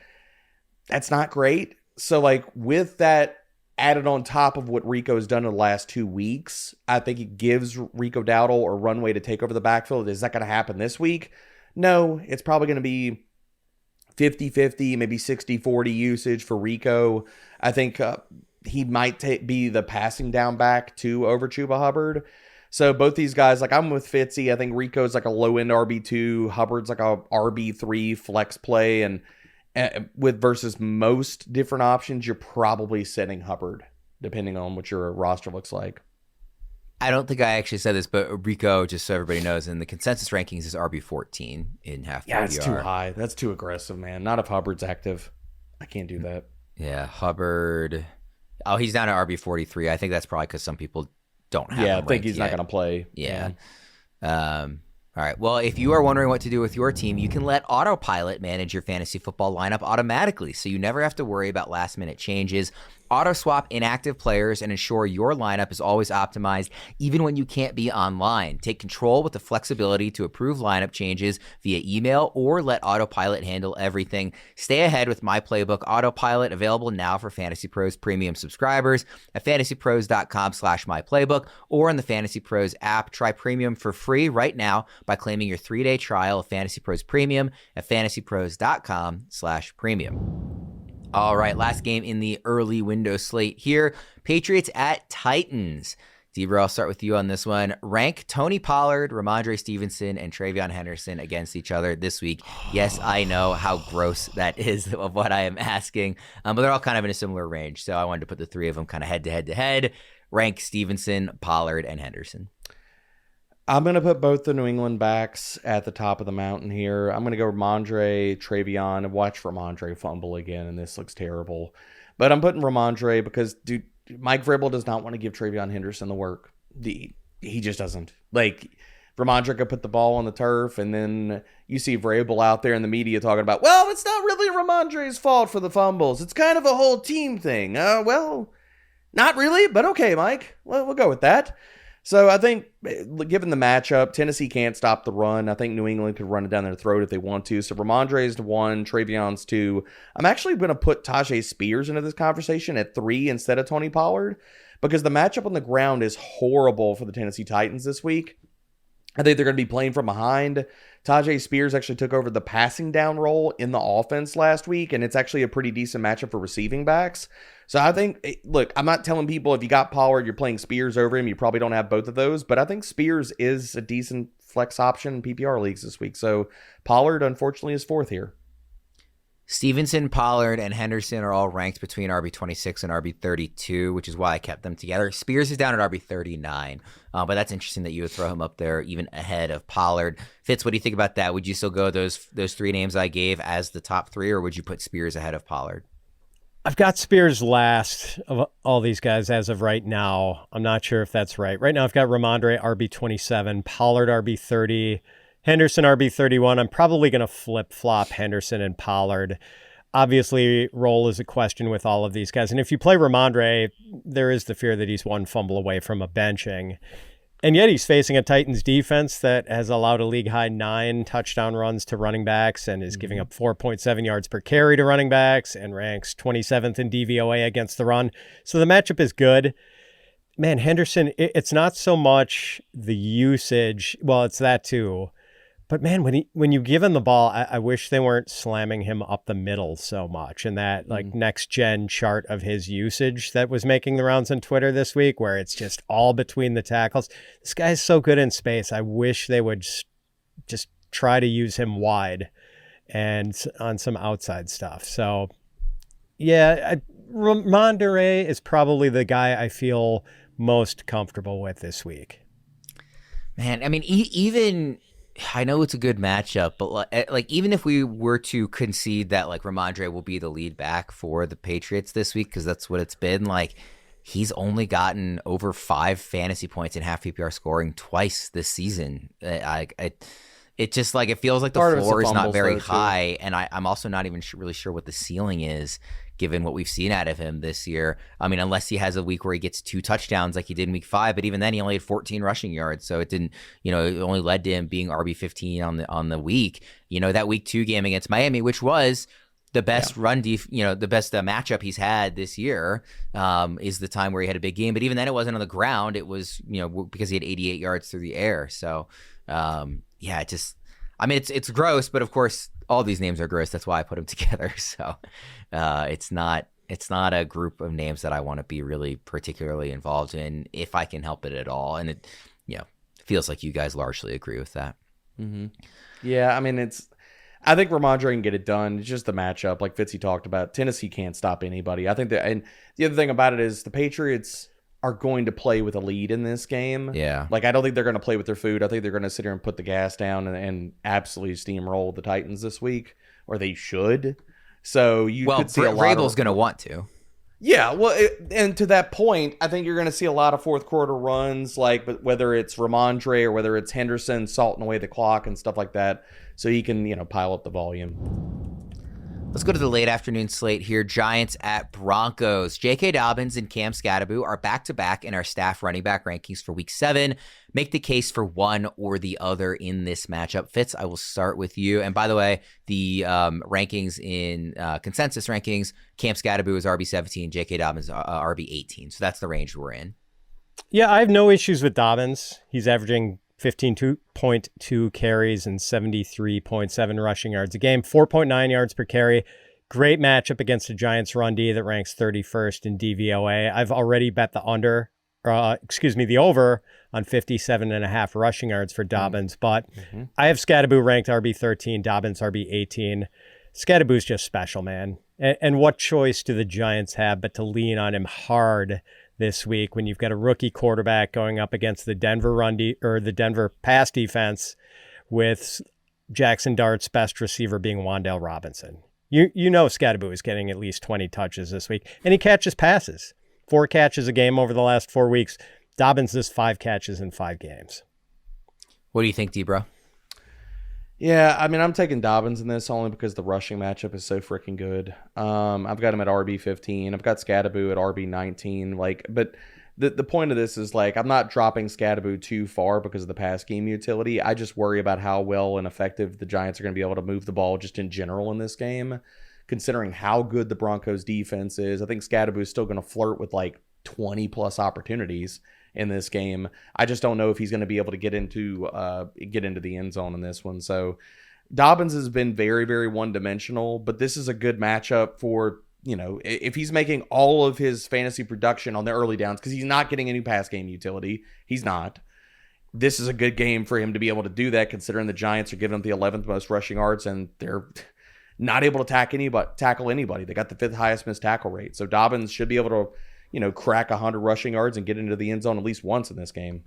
that's not great. So like with that added on top of what Rico has done in the last 2 weeks, I think it gives Rico Dowdle a runway to take over the backfield. Is that going to happen this week? No, it's probably going to be 50-50, maybe 60-40 usage for Rico. I think he might be the passing down back too over Chuba Hubbard. So both these guys, like I'm with Fitzy. I think Rico's like a low end RB2. Hubbard's like a RB3 flex play. And with versus most different options, you're probably setting Hubbard, depending on what your roster looks like. I don't think I actually said this, but Rico, just so everybody knows, in the consensus rankings is RB14 in half. Yeah, it's too high. That's too aggressive, man. Not if Hubbard's active. I can't do that. Yeah, Hubbard. Oh, he's down at RB43. I think that's probably because some people don't have him. I think he's not going to play. Yeah. All right. Well, if you are wondering what to do with your team, you can let Autopilot manage your fantasy football lineup automatically, so you never have to worry about last-minute changes. Auto-swap inactive players and ensure your lineup is always optimized, even when you can't be online. Take control with the flexibility to approve lineup changes via email or let Autopilot handle everything. Stay ahead with My Playbook Autopilot, available now for Fantasy Pros Premium subscribers at fantasypros.com/myplaybook or in the Fantasy Pros app. Try Premium for free right now by claiming your 3-day trial of Fantasy Pros Premium at fantasypros.com/premium. All right, last game in the early window slate here. Patriots at Titans. Debra, I'll start with you on this one. Rank Tony Pollard, Rhamondre Stevenson, and TreVeyon Henderson against each other this week. Yes, I know how gross that is of what I am asking, but they're all kind of in a similar range, so I wanted to put the three of them kind of head-to-head. Rank Stevenson, Pollard, and Henderson. I'm going to put both the New England backs at the top of the mountain here. I'm going to go Rhamondre, TreVeyon, and watch Rhamondre fumble again, and this looks terrible. But I'm putting Rhamondre because, dude, Mike Vrabel does not want to give TreVeyon Henderson the work. He just doesn't. Like, Rhamondre could put the ball on the turf, and then you see Vrabel out there in the media talking about, well, it's not really Rhamondre's fault for the fumbles. It's kind of a whole team thing. Well, not really, but okay, Mike. We'll go with that. So I think, given the matchup, Tennessee can't stop the run. I think New England could run it down their throat if they want to. So Rhamondre's 1, TreVeyon's 2. I'm actually going to put Tajay Spears into this conversation at 3 instead of Tony Pollard because the matchup on the ground is horrible for the Tennessee Titans this week. I think they're going to be playing from behind. Tajay Spears actually took over the passing down role in the offense last week, and it's actually a pretty decent matchup for receiving backs. So I think, look, I'm not telling people if you got Pollard, you're playing Spears over him. You probably don't have both of those, but I think Spears is a decent flex option in PPR leagues this week. So Pollard, unfortunately, is 4th here. Stevenson, Pollard, and Henderson are all ranked between RB26 and RB32, which is why I kept them together. Spears is down at RB39, but that's interesting that you would throw him up there even ahead of Pollard. Fitz, what do you think about that? Would you still go those 3 names I gave as the top 3, or would you put Spears ahead of Pollard? I've got Spears last of all these guys as of right now. I'm not sure if that's right. Right now, I've got Rhamondre RB27, Pollard RB30, Henderson RB31. I'm probably going to flip-flop Henderson and Pollard. Obviously, role is a question with all of these guys. And if you play Rhamondre, there is the fear that he's one fumble away from a benching. And yet he's facing a Titans defense that has allowed a league-high 9 touchdown runs to running backs and is giving up 4.7 yards per carry to running backs and ranks 27th in DVOA against the run. So the matchup is good. Man, Henderson, it's not so much the usage. Well, it's that too. But man, when you give him the ball, I wish they weren't slamming him up the middle so much. And that next gen chart of his usage that was making the rounds on Twitter this week, where it's just all between the tackles. This guy's so good in space. I wish they would just try to use him wide and on some outside stuff. So yeah, Rhamondre is probably the guy I feel most comfortable with this week. Man, I mean, even I know it's a good matchup, but like even if we were to concede that like Rhamondre will be the lead back for the Patriots this week, because that's what it's been, like he's only gotten over 5 fantasy points in half PPR scoring twice this season. It just like it feels like the floor is not very high, and I'm also not even really sure what the ceiling is, given what we've seen out of him this year. I mean, unless he has a week where he gets 2 touchdowns like he did in week 5, but even then he only had 14 rushing yards. So it didn't, it only led to him being RB15 on the week. That week 2 game against Miami, which was the best the best matchup he's had this year, is the time where he had a big game. But even then it wasn't on the ground. It was, because he had 88 yards through the air. So, it's gross, but of course all these names are gross. That's why I put them together. So it's not a group of names that I want to be really particularly involved in if I can help it at all. And it, feels like you guys largely agree with that. Mm-hmm. Yeah. I mean, I think Rhamondre can get it done. It's just the matchup. Like Fitzy talked about, Tennessee can't stop anybody. I think that, and the other thing about it is the Patriots are going to play with a lead in this game. Yeah. Like, I don't think they're going to play with their food. I think they're going to sit here and put the gas down and absolutely steamroll the Titans this week, or they should. So could see a lot Vrabel's going to want to. Yeah, well, and to that point, I think you're going to see a lot of fourth quarter runs, like whether it's Rhamondre or whether it's Henderson salting away the clock and stuff like that, so he can, pile up the volume. Let's go to the late afternoon slate here. Giants at Broncos. J.K. Dobbins and Cam Skattebo are back-to-back in our staff running back rankings for Week 7. Make the case for one or the other in this matchup. Fitz, I will start with you. And by the way, the rankings in consensus rankings, Cam Skattebo is RB17, J.K. Dobbins RB18. So that's the range we're in. Yeah, I have no issues with Dobbins. He's averaging 15.2 carries and 73.7 rushing yards a game, 4.9 yards per carry. Great matchup against the Giants run D that ranks 31st in DVOA. I've already bet the the over on 57.5 rushing yards for Dobbins, but I have Skattebo ranked RB13, Dobbins RB18. Skattebo's just special, man. And what choice do the Giants have but to lean on him hard this week when you've got a rookie quarterback going up against the Denver the Denver pass defense with Jackson Dart's best receiver being Wan'Dale Robinson. You know Skattebo is getting at least 20 touches this week, and he catches passes. 4 catches a game over the last 4 weeks. Dobbins is 5 catches in 5 games. What do you think, D-Bro? Yeah, I mean, I'm taking Dobbins in this only because the rushing matchup is so freaking good. I've got him at RB15. I've got Skattebo at RB19. But the point of this is, I'm not dropping Skattebo too far because of the pass game utility. I just worry about how well and effective the Giants are going to be able to move the ball just in general in this game, considering how good the Broncos defense is. I think Skattebo is still going to flirt with 20-plus opportunities in this game. I just don't know if he's going to be able to get into the end zone in this one. So Dobbins has been very, very one-dimensional, but this is a good matchup for, if he's making all of his fantasy production on the early downs, because he's not getting any pass game utility. He's not. This is a good game for him to be able to do that, considering the Giants are giving him the 11th most rushing yards, and they're not able to tackle anybody. They got the 5th highest missed tackle rate. So Dobbins should be able to crack 100 rushing yards and get into the end zone at least once in this game.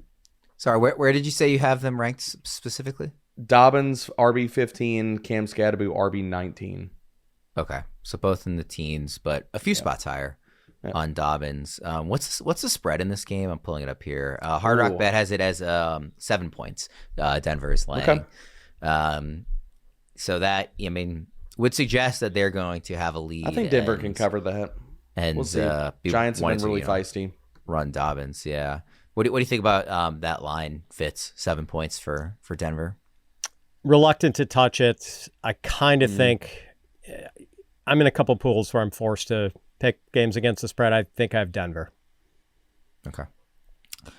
Sorry, where did you say you have them ranked specifically? Dobbins, RB15, Cam Skattebo, RB19. Okay, so both in the teens, but a few spots higher on Dobbins. What's the spread in this game? I'm pulling it up here. Hard Rock Bet has it as 7 points. Denver is laying. Okay. So that, would suggest that they're going to have a lead. I think Denver can cover that. And we'll see. Giants have been really feisty. Run Dobbins, yeah. What do you think about that line? Fitz 7 points for Denver. Reluctant to touch it. I kind of think I'm in a couple pools where I'm forced to pick games against the spread. I think I have Denver. Okay.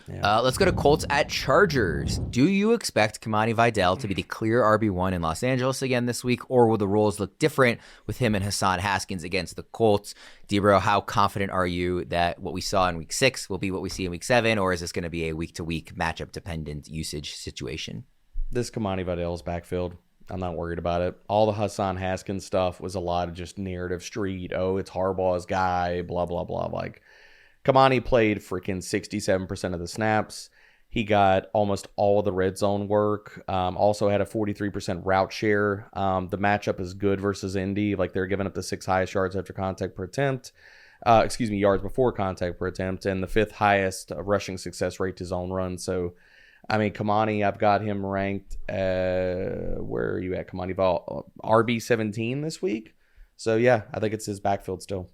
Yeah. Let's go to Colts at Chargers. Do you expect Kamani Vidal to be the clear RB1 in Los Angeles again this week, or will the roles look different with him and Hassan Haskins against the Colts? D-Bro, how confident are you that what we saw in Week 6 will be what we see in Week 7, or is this going to be a week-to-week matchup-dependent usage situation? This Kamani Vidal's backfield. I'm not worried about it. All the Hassan Haskins stuff was a lot of just narrative street. Oh, it's Harbaugh's guy, blah, blah, blah. Kamani played freaking 67% of the snaps. He got almost all of the red zone work. Also had a 43% route share. The matchup is good versus Indy. They're giving up the 6th highest yards after contact per attempt. Yards before contact per attempt, and the 5th highest rushing success rate to zone run. So, Kamani, I've got him ranked. Where are you at, Kamani? RB17 this week. So yeah, I think it's his backfield still.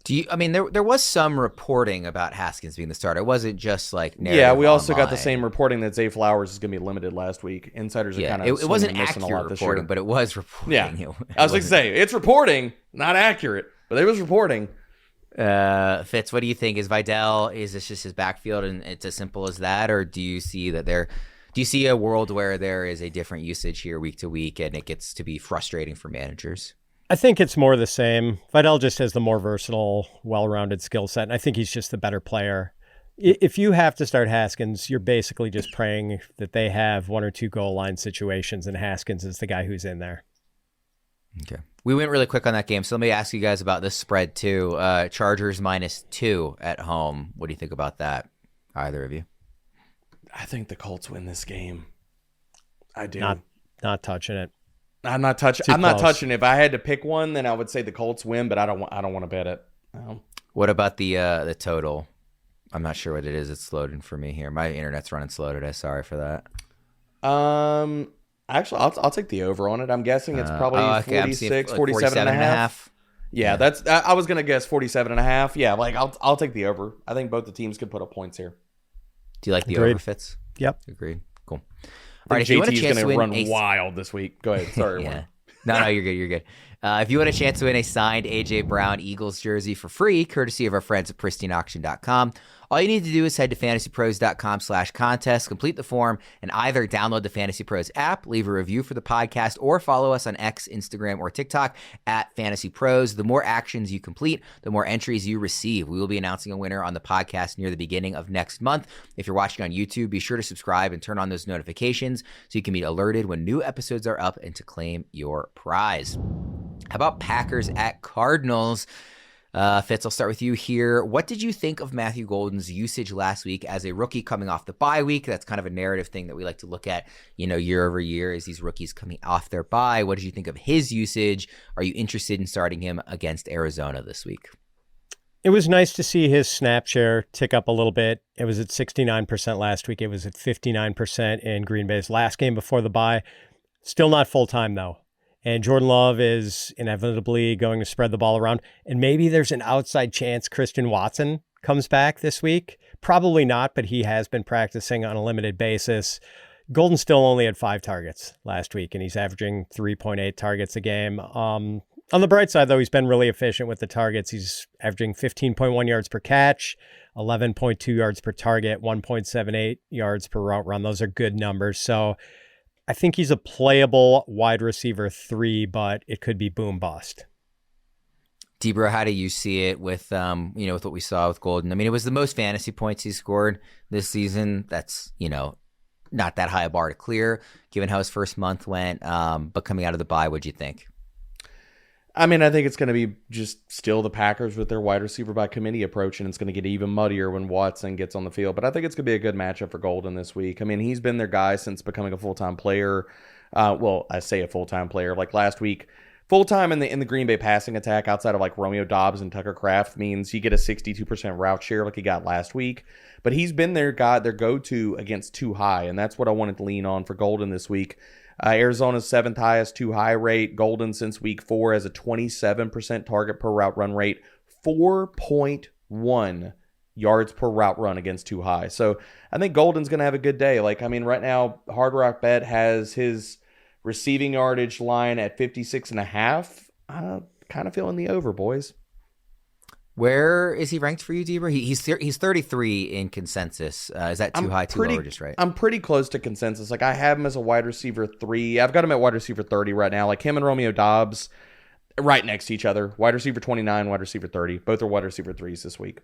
There was some reporting about Haskins being the starter. It wasn't just Yeah, we also got the same reporting that Zay Flowers is going to be limited last week. Insiders are kind of it wasn't accurate reporting, but it was reporting. Yeah, I was going to say it's reporting, not accurate, but it was reporting. Fitz, what do you think? Is this just his backfield and it's as simple as that, or do you see that do you see a world where there is a different usage here week to week and it gets to be frustrating for managers? I think it's more the same. Vidal just has the more versatile, well-rounded skill set, and I think he's just the better player. If you have to start Haskins, you're basically just praying that they have 1 or 2 goal line situations, and Haskins is the guy who's in there. Okay. We went really quick on that game, so let me ask you guys about this spread too. Chargers -2 at home. What do you think about that, either of you? I think the Colts win this game. I do. Not touching it. I'm not touching it. If I had to pick one, then I would say the Colts win, but I don't want to bet it. No. What about the total? I'm not sure what it is. It's loading for me here. My internet's running slow today. Sorry for that. Actually, I'll take the over on it. I'm guessing it's probably okay, 46, like 47 and a half. Yeah, Yeah. I was going to guess 47 and a half. Yeah, like I'll take the over. I think both the teams could put up points here. Do you like the Agreed. over, Fitz? Yep. Agreed. Cool. All right, if you want a JT's chance going to to win run wild this week. Go ahead. Sorry. Yeah. No, you're good. You're good. If you want a chance to win a signed AJ Brown Eagles jersey for free, courtesy of our friends at pristineauction.com, all you need to do is head to fantasypros.com/contest, complete the form, and either download the Fantasy Pros app, leave a review for the podcast, or follow us on X, Instagram, or TikTok at Fantasy Pros. The more actions you complete, the more entries you receive. We will be announcing a winner on the podcast near the beginning of next month. If you're watching on YouTube, be sure to subscribe and turn on those notifications so you can be alerted when new episodes are up and to claim your prize. How about Packers at Cardinals? Fitz, I'll start with you here. What did you think of Matthew Golden's usage last week as a rookie coming off the bye week? That's kind of a narrative thing that we like to look at, year over year as these rookies coming off their bye. What did you think of his usage? Are you interested in starting him against Arizona this week? It was nice to see his snap share tick up a little bit. It was at 69% last week. It was at 59% in Green Bay's last game before the bye. Still not full-time, though. And Jordan Love is inevitably going to spread the ball around. And maybe there's an outside chance Christian Watson comes back this week. Probably not, but he has been practicing on a limited basis. Golden still only had 5 targets last week, and he's averaging 3.8 targets a game. On the bright side, though, he's been really efficient with the targets. He's averaging 15.1 yards per catch, 11.2 yards per target, 1.78 yards per route run. Those are good numbers. So I think he's a playable wide receiver 3, but it could be boom bust. Debra, how do you see it with with what we saw with Golden? I mean, it was the most fantasy points he scored this season. That's, not that high a bar to clear, given how his first month went. But coming out of the bye, what'd you think? I mean, I think it's going to be just still the Packers with their wide receiver by committee approach, and it's going to get even muddier when Watson gets on the field. But I think it's going to be a good matchup for Golden this week. I mean, he's been their guy since becoming a full-time player. I say a full-time player. Like last week, full-time in the Green Bay passing attack outside of like Romeo Doubs and Tucker Kraft means you get a 62% route share like he got last week. But he's been their guy, their go-to against too high, and that's what I wanted to lean on for Golden this week. Arizona's 7th highest too high rate. Golden since week 4 has a 27% target per route run rate, 4.1 yards per route run against too high. So I think Golden's going to have a good day. Right now, Hard Rock Bet has his receiving yardage line at 56.5. Kind of feeling the over, boys. Where is he ranked for you, Debra? He's 33 in consensus. Is that too high, too low, or just right? I'm pretty close to consensus. I have him as a wide receiver 3. I've got him at wide receiver 30 right now. Him and Romeo Doubs right next to each other. Wide receiver 29, wide receiver 30. Both are wide receiver 3s this week.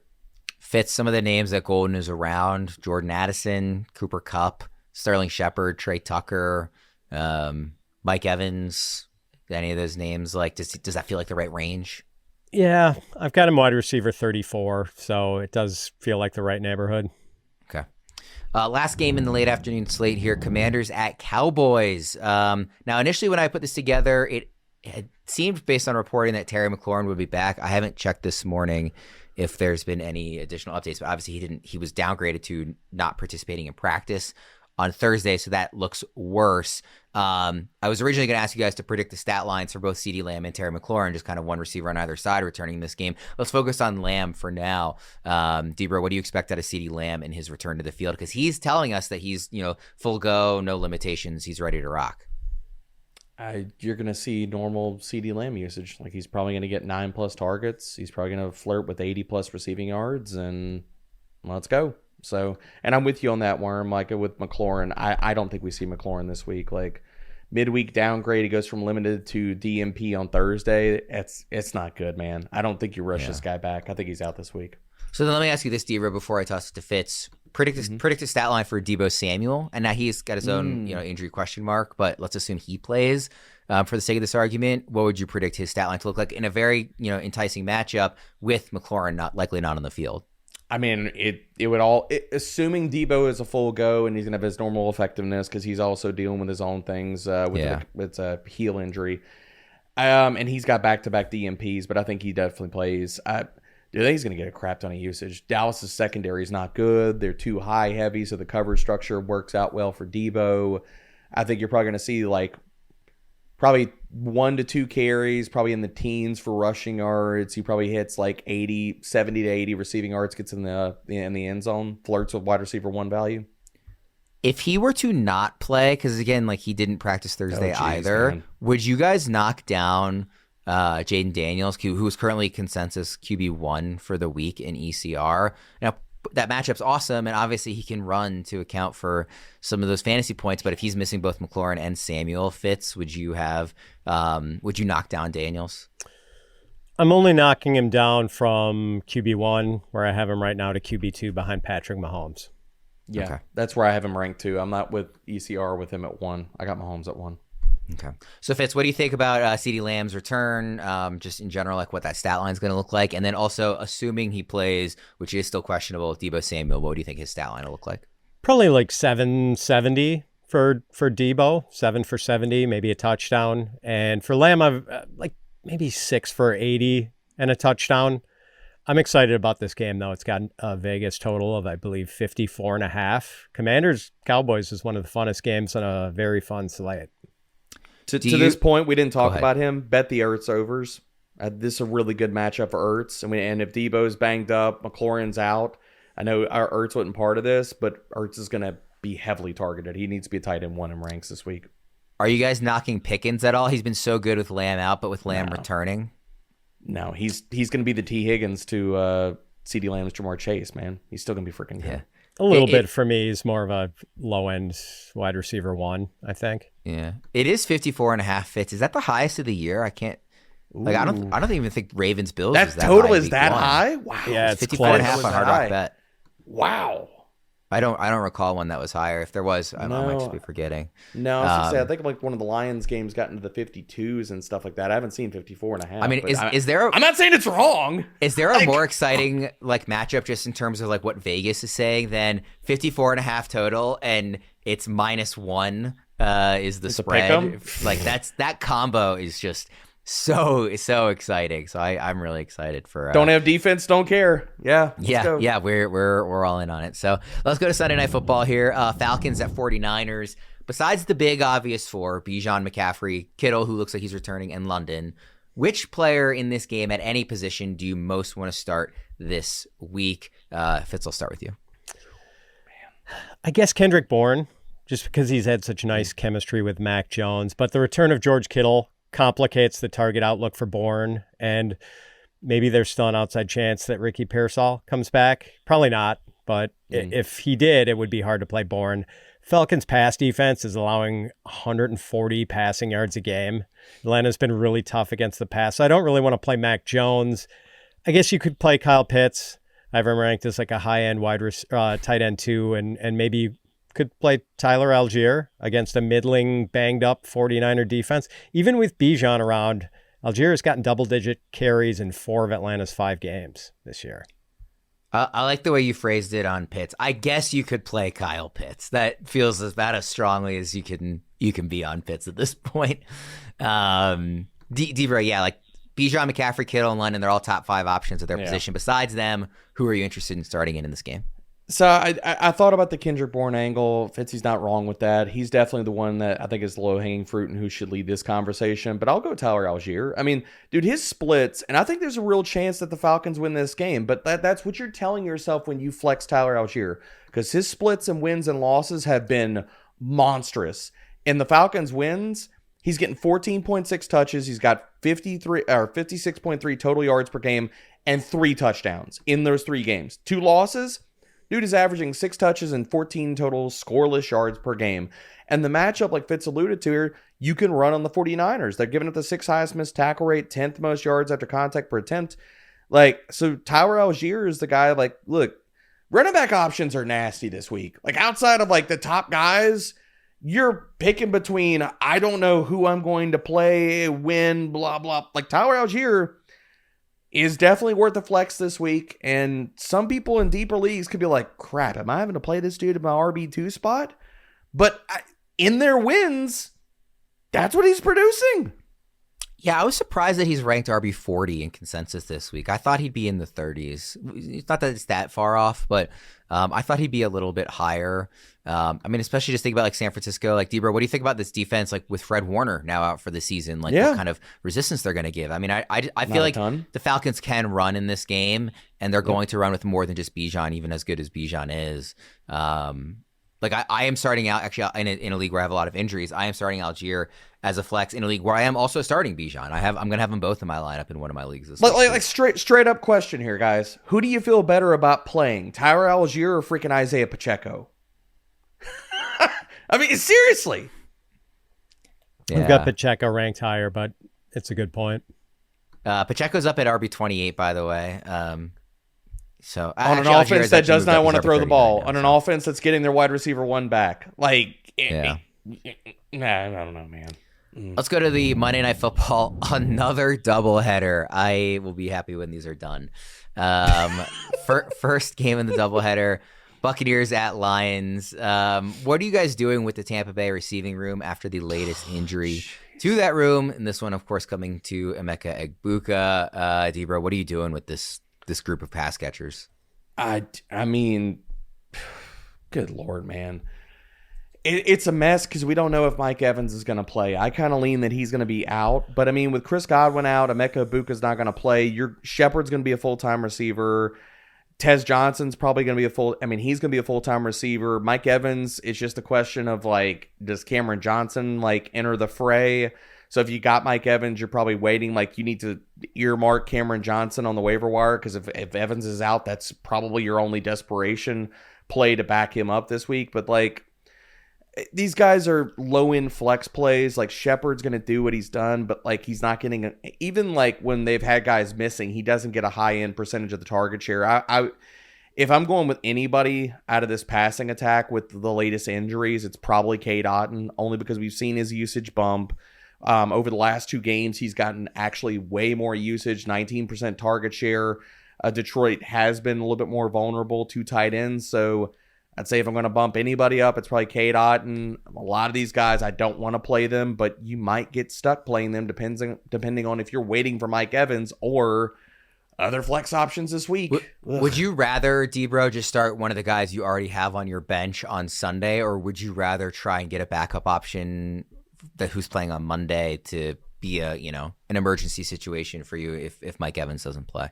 Fits some of the names that Golden is around. Jordan Addison, Cooper Kupp, Sterling Shepard, Trey Tucker, Mike Evans. Any of those names, does that feel like the right range? Yeah, I've got him wide receiver 34, so it does feel like the right neighborhood. Okay. Last game in the late afternoon slate here, Commanders at Cowboys. Now, initially when I put this together, it had seemed based on reporting that Terry McLaurin would be back. I haven't checked this morning if there's been any additional updates, but obviously he was downgraded to not participating in practice on Thursday, so that looks worse. I was originally going to ask you guys to predict the stat lines for both CeeDee Lamb and Terry McLaurin, just kind of one receiver on either side returning this game. Let's focus on Lamb for now. Debra, what do you expect out of CeeDee Lamb in his return to the field? Because he's telling us that he's, full go, no limitations, he's ready to rock. You're going to see normal CeeDee Lamb usage. He's probably going to get 9+ targets. He's probably going to flirt with 80+ receiving yards, and let's go. So, and I'm with you on that, Worm. With McLaurin, I don't think we see McLaurin this week. Midweek downgrade, he goes from limited to DMP on Thursday. It's not good, man. I don't think you rush this guy back. I think he's out this week. So then let me ask you this, Debra, before I toss it to Fitz. Predict a stat line for Deebo Samuel, and now he's got his own injury question mark, but let's assume he plays. For the sake of this argument, what would you predict his stat line to look like in a very enticing matchup with McLaurin likely not on the field? I mean, it would all, assuming Deebo is a full go and he's going to have his normal effectiveness because he's also dealing with his own things with a heel injury. And he's got back-to-back DMPs, but I think he definitely plays. I think he's going to get a crap ton of usage. Dallas's secondary is not good. They're too high heavy, so the coverage structure works out well for Deebo. I think you're probably going to see like probably 1 to 2 carries, probably in the teens for rushing yards. He probably hits like 70 to 80 receiving yards, gets in the end zone, flirts with wide receiver 1 value. If he were to not play, because again, like he didn't practice Thursday either, man. would you guys knock down Jaden Daniels, who is currently consensus QB1 for the week in ECR? Now, that matchup's awesome, and obviously he can run to account for some of those fantasy points, but if he's missing both McLaurin and Samuel Fitz, would you knock down Daniels? I'm only knocking him down from QB1, where I have him right now, to QB2 behind Patrick Mahomes. Yeah, okay. That's where I have him ranked too. I'm not with ECR with him at 1. I got Mahomes at 1. Okay. So, Fitz, what do you think about CeeDee Lamb's return, just in general, like what that stat line is going to look like? And then also, assuming he plays, which is still questionable, with Deebo Samuel, what do you think his stat line will look like? Probably like 770 for Deebo, 7 for 70, maybe a touchdown. And for Lamb, I've like maybe 6 for 80 and a touchdown. I'm excited about this game, though. It's got a Vegas total of, I believe, 54.5. Commanders Cowboys is one of the funnest games on a very fun slate. To this point, we didn't talk about him. Bet the Ertz overs. This is a really good matchup for Ertz. And if Debo's banged up, McLaurin's out. I know our Ertz wasn't part of this, but Ertz is going to be heavily targeted. He needs to be a tight end 1 in ranks this week. Are you guys knocking Pickens at all? He's been so good with Lamb out, but with Lamb returning? No, he's going to be the T. Higgins to CeeDee Lamb's Jamar Chase, man. He's still going to be freaking good. Yeah. A little bit for me. He's more of a low-end wide receiver 1, I think. Yeah. It is 54.5 Fitz. Is that the highest of the year? I can't. Like, I don't even think Ravens Bills is that total high. Is that high? Wow. Yeah, it's 54.5 on Hard Rock Bet. Wow. I don't recall one that was higher. If there was, I might just be forgetting. No, I was gonna say, I think like one of the Lions games got into the 52s and stuff like that. I haven't seen 54.5. I mean, is there? I'm not saying it's wrong. Is there a more exciting like matchup just in terms of like what Vegas is saying than 54.5 total and it's -1 is the spread? Like that combo is just so exciting. So I'm really excited for. Don't have defense, don't care. Yeah, yeah. We're all in on it. So let's go to Sunday Night Football here. Falcons at 49ers. Besides the big obvious 4, Bijan, McCaffrey, Kittle, who looks like he's returning, and London, which player in this game at any position do you most want to start this week? Fitz, I'll start with you. I guess Kendrick Bourne, just because he's had such nice chemistry with Mac Jones. But the return of George Kittle complicates the target outlook for Bourne, and maybe there's still an outside chance that Ricky Pearsall comes back. Probably not, but if he did, it would be hard to play Bourne. Falcons' pass defense is allowing 140 passing yards a game. Atlanta's been really tough against the pass, so I don't really want to play Mac Jones. I guess you could play Kyle Pitts. I have him ranked as like a high-end tight end 2, and maybe you could play Tyler Algier against a middling, banged-up 49er defense. Even with Bijan around, Algier has gotten double-digit carries in 4 of Atlanta's 5 games this year. I like the way you phrased it on Pitts. I guess you could play Kyle Pitts. That feels about as strongly as you can be on Pitts at this point. D-Bro, yeah, like Bijan, McCaffrey, Kittle, and London, they're all top 5 options at their position. Besides them, who are you interested in starting in this game? So I thought about the Kendrick Bourne angle. Fitzy's not wrong with that. He's definitely the one that I think is low-hanging fruit and who should lead this conversation. But I'll go Tyler Algier. I mean, dude, his splits, and I think there's a real chance that the Falcons win this game. But that's what you're telling yourself when you flex Tyler Algier. Because his splits and wins and losses have been monstrous. In the Falcons wins, he's getting 14.6 touches. He's got 56.3 total yards per game and 3 touchdowns in those 3 games. 2 losses, dude is averaging 6 touches and 14 total scoreless yards per game. And the matchup, like Fitz alluded to here, you can run on the 49ers. They're giving it the 6th highest missed tackle rate, 10th most yards after contact per attempt. Like, so Tyler Algier is the guy, like, look, running back options are nasty this week. Like, outside of, like, the top guys, you're picking between, I don't know who I'm going to play, when, blah, blah. Like, Tyler Algier is definitely worth a flex this week. And some people in deeper leagues could be like, crap, am I having to play this dude in my RB2 spot? But in their wins, that's what he's producing. Yeah, I was surprised that he's ranked RB40 in consensus this week. I thought he'd be in the 30s. It's not that it's that far off, but I thought he'd be a little bit higher. I mean, especially just think about like San Francisco, like Debro, what do you think about this defense, like with Fred Warner now out for the season? Like what kind of resistance they're going to give? I mean, I feel like the Falcons can run in this game, and they're going to run with more than just Bijan, even as good as Bijan is. Like I am starting out actually in a league where I have a lot of injuries. I am starting Algier as a flex in a league where I am also starting Bijan. I'm gonna have them both in my lineup in one of my leagues this week. Like straight up question here, guys. Who do you feel better about playing, Tyler Algier or freaking Isaiah Pacheco? I mean, seriously. Yeah. We've got Pacheco ranked higher, but it's a good point. Pacheco's up at RB28, by the way. So on an offense that does not want to throw the ball, on an offense that's getting their wide receiver one back, like, I don't know, man. Let's go to the Monday Night Football, another doubleheader. I will be happy when these are done. First game in the doubleheader, Buccaneers at Lions. What are you guys doing with the Tampa Bay receiving room after the latest injury to that room? And this one, of course, coming to Emeka Egbuka. Debra, what are you doing with this group of pass catchers? I mean, good Lord, man. It's a mess because we don't know if Mike Evans is going to play. I kind of lean that he's going to be out. But, I mean, with Chris Godwin out, Emeka Egbuka's not going to play. Your Shepard's going to be a full-time receiver. Tez Johnson's probably going to be he's going to be a full-time receiver. Mike Evans, it's just a question of, like, does Cameron Johnson, like, enter the fray? So if you got Mike Evans, you're probably waiting. Like, you need to earmark Cameron Johnson on the waiver wire because if Evans is out, that's probably your only desperation play to back him up this week. But, like, these guys are low-end flex plays. Like, Shepard's going to do what he's done, but, like, he's not getting even, like, when they've had guys missing, he doesn't get a high-end percentage of the target share. If I'm going with anybody out of this passing attack with the latest injuries, it's probably Cade Otton, only because we've seen his usage bump. Over the last two games, he's gotten actually way more usage, 19% target share. Detroit has been a little bit more vulnerable to tight ends, so I'd say if I'm going to bump anybody up, it's probably Cade Otton. A lot of these guys, I don't want to play them, but you might get stuck playing them depending on if you're waiting for Mike Evans or other flex options this week. Would you rather, Debro, just start one of the guys you already have on your bench on Sunday, or would you rather try and get a backup option who's playing on Monday to be an emergency situation for you if Mike Evans doesn't play?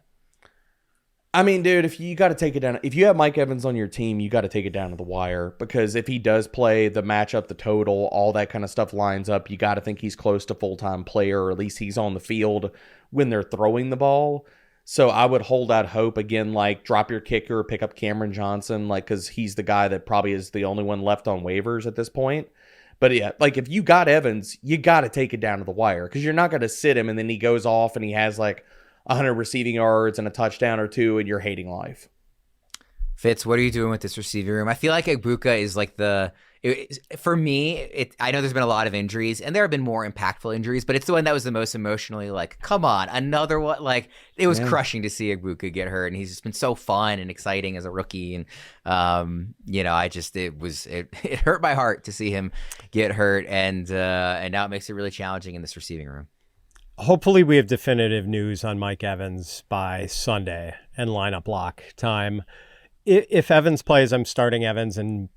I mean, dude, if you got to take it down, if you have Mike Evans on your team, you got to take it down to the wire, because if he does play, the matchup, the total, all that kind of stuff lines up. You got to think he's close to full-time player, or at least he's on the field when they're throwing the ball. So I would hold out hope again, like drop your kicker, pick up Cameron Johnson, like, because he's the guy that probably is the only one left on waivers at this point. But yeah, like if you got Evans, you got to take it down to the wire, because you're not going to sit him and then he goes off and he has like 100 receiving yards and a touchdown or two and you're hating life. Fitz, what are you doing with this receiving room? I feel like Egbuka is like for me, I know there's been a lot of injuries and there have been more impactful injuries, but it's the one that was the most emotionally like, come on, another one. Like, it was crushing to see Egbuka get hurt, and he's just been so fun and exciting as a rookie. And, it hurt my heart to see him get hurt. And now it makes it really challenging in this receiving room. Hopefully we have definitive news on Mike Evans by Sunday and lineup lock time. If Evans plays, I'm starting Evans and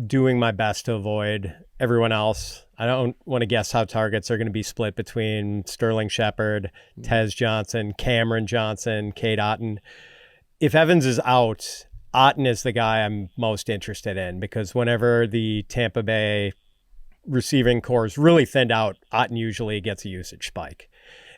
doing my best to avoid everyone else. I don't want to guess how targets are going to be split between Sterling Shepard, Tez Johnson, Cameron Johnson, Cade Otton. If Evans is out, Otton is the guy I'm most interested in, because whenever the Tampa Bay receiving core is really thinned out, Otton usually gets a usage spike.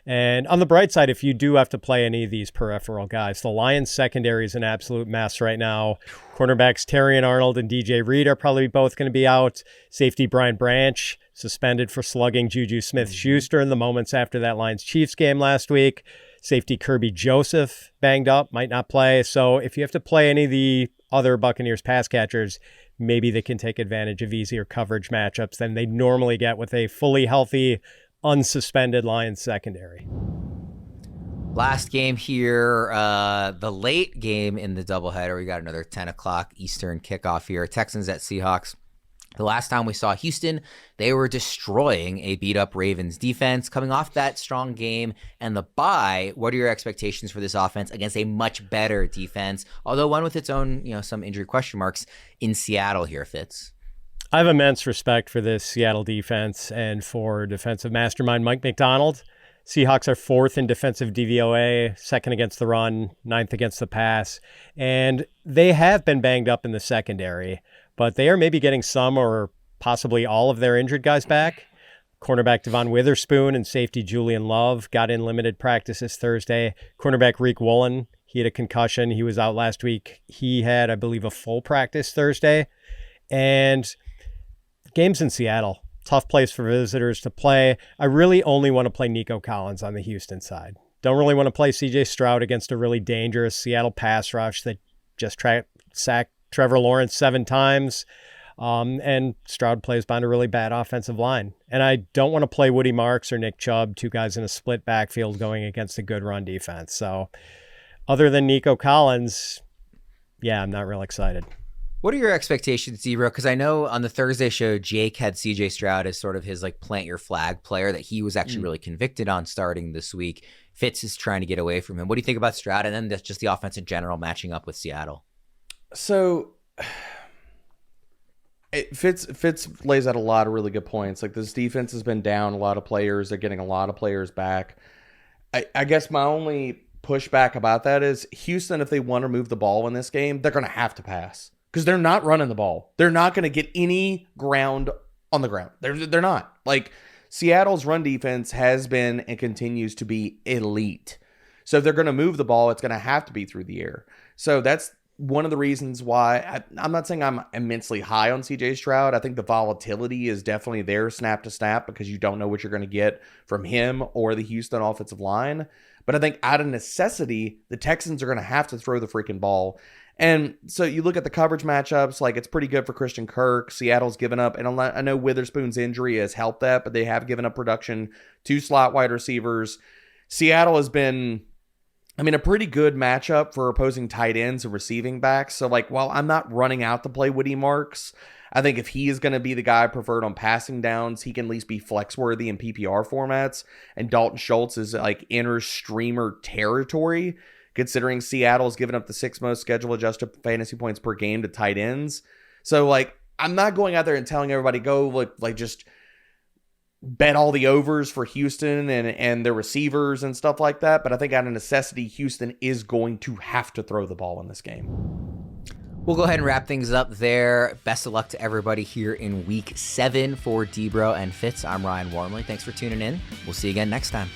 And on the bright side, if you do have to play any of these peripheral guys, the Lions secondary is an absolute mess right now. Cornerbacks Terrion Arnold and DJ Reed are probably both going to be out. Safety Brian Branch suspended for slugging Juju Smith-Schuster in the moments after that Lions-Chiefs game last week. Safety Kirby Joseph banged up, might not play. So if you have to play any of the other Buccaneers pass catchers, maybe they can take advantage of easier coverage matchups than they normally get with a fully healthy, unsuspended Lions secondary. Last game here, the late game in the doubleheader. We got another 10 o'clock Eastern kickoff here. Texans at Seahawks. The last time we saw Houston, they were destroying a beat-up Ravens defense. Coming off that strong game and the bye, what are your expectations for this offense against a much better defense, although one with its own, some injury question marks in Seattle here, Fitz? I have immense respect for this Seattle defense and for defensive mastermind Mike McDonald. Seahawks are 4th in defensive DVOA, 2nd against the run, 9th against the pass, and they have been banged up in the secondary, but they are maybe getting some or possibly all of their injured guys back. Cornerback Devon Witherspoon and safety Julian Love got in limited practices Thursday. Cornerback Reek Woolen, he had a concussion. He was out last week. He had, I believe, a full practice Thursday. And games in Seattle. Tough place for visitors to play. I really only want to play Nico Collins on the Houston side. Don't really want to play CJ Stroud against a really dangerous Seattle pass rush that just sacked Trevor Lawrence 7 times. And Stroud plays behind a really bad offensive line. And I don't want to play Woody Marks or Nick Chubb, 2 guys in a split backfield going against a good run defense. So other than Nico Collins, yeah, I'm not real excited. What are your expectations, Zebra? Because I know on the Thursday show, Jake had CJ Stroud as sort of his plant your flag player that he was actually really convicted on starting this week. Fitz is trying to get away from him. What do you think about Stroud? And then just the offense in general matching up with Seattle. So Fitz lays out a lot of really good points. This defense has been down a lot of players. They're getting a lot of players back. I guess my only pushback about that is Houston, if they want to move the ball in this game, they're going to have to pass. Because they're not running the ball. They're not going to get any ground on the ground. They're not. Seattle's run defense has been and continues to be elite. So if they're going to move the ball, it's going to have to be through the air. So that's one of the reasons why I'm not saying I'm immensely high on CJ Stroud. I think the volatility is definitely there snap to snap because you don't know what you're going to get from him or the Houston offensive line. But I think out of necessity, the Texans are going to have to throw the freaking ball. And so you look at the coverage matchups, it's pretty good for Christian Kirk. Seattle's given up, and I know Witherspoon's injury has helped that, but they have given up production to slot wide receivers. Seattle has been, a pretty good matchup for opposing tight ends and receiving backs. So, while I'm not running out to play Woody Marks, I think if he is going to be the guy preferred on passing downs, he can at least be flex-worthy in PPR formats. And Dalton Schultz is inner streamer territory, considering Seattle's given up the 6th most schedule-adjusted fantasy points per game to tight ends. So, I'm not going out there and telling everybody, go, just bet all the overs for Houston and their receivers and stuff like that. But I think out of necessity, Houston is going to have to throw the ball in this game. We'll go ahead and wrap things up there. Best of luck to everybody here in Week 7 for Debro and Fitz. I'm Ryan Wormeli. Thanks for tuning in. We'll see you again next time.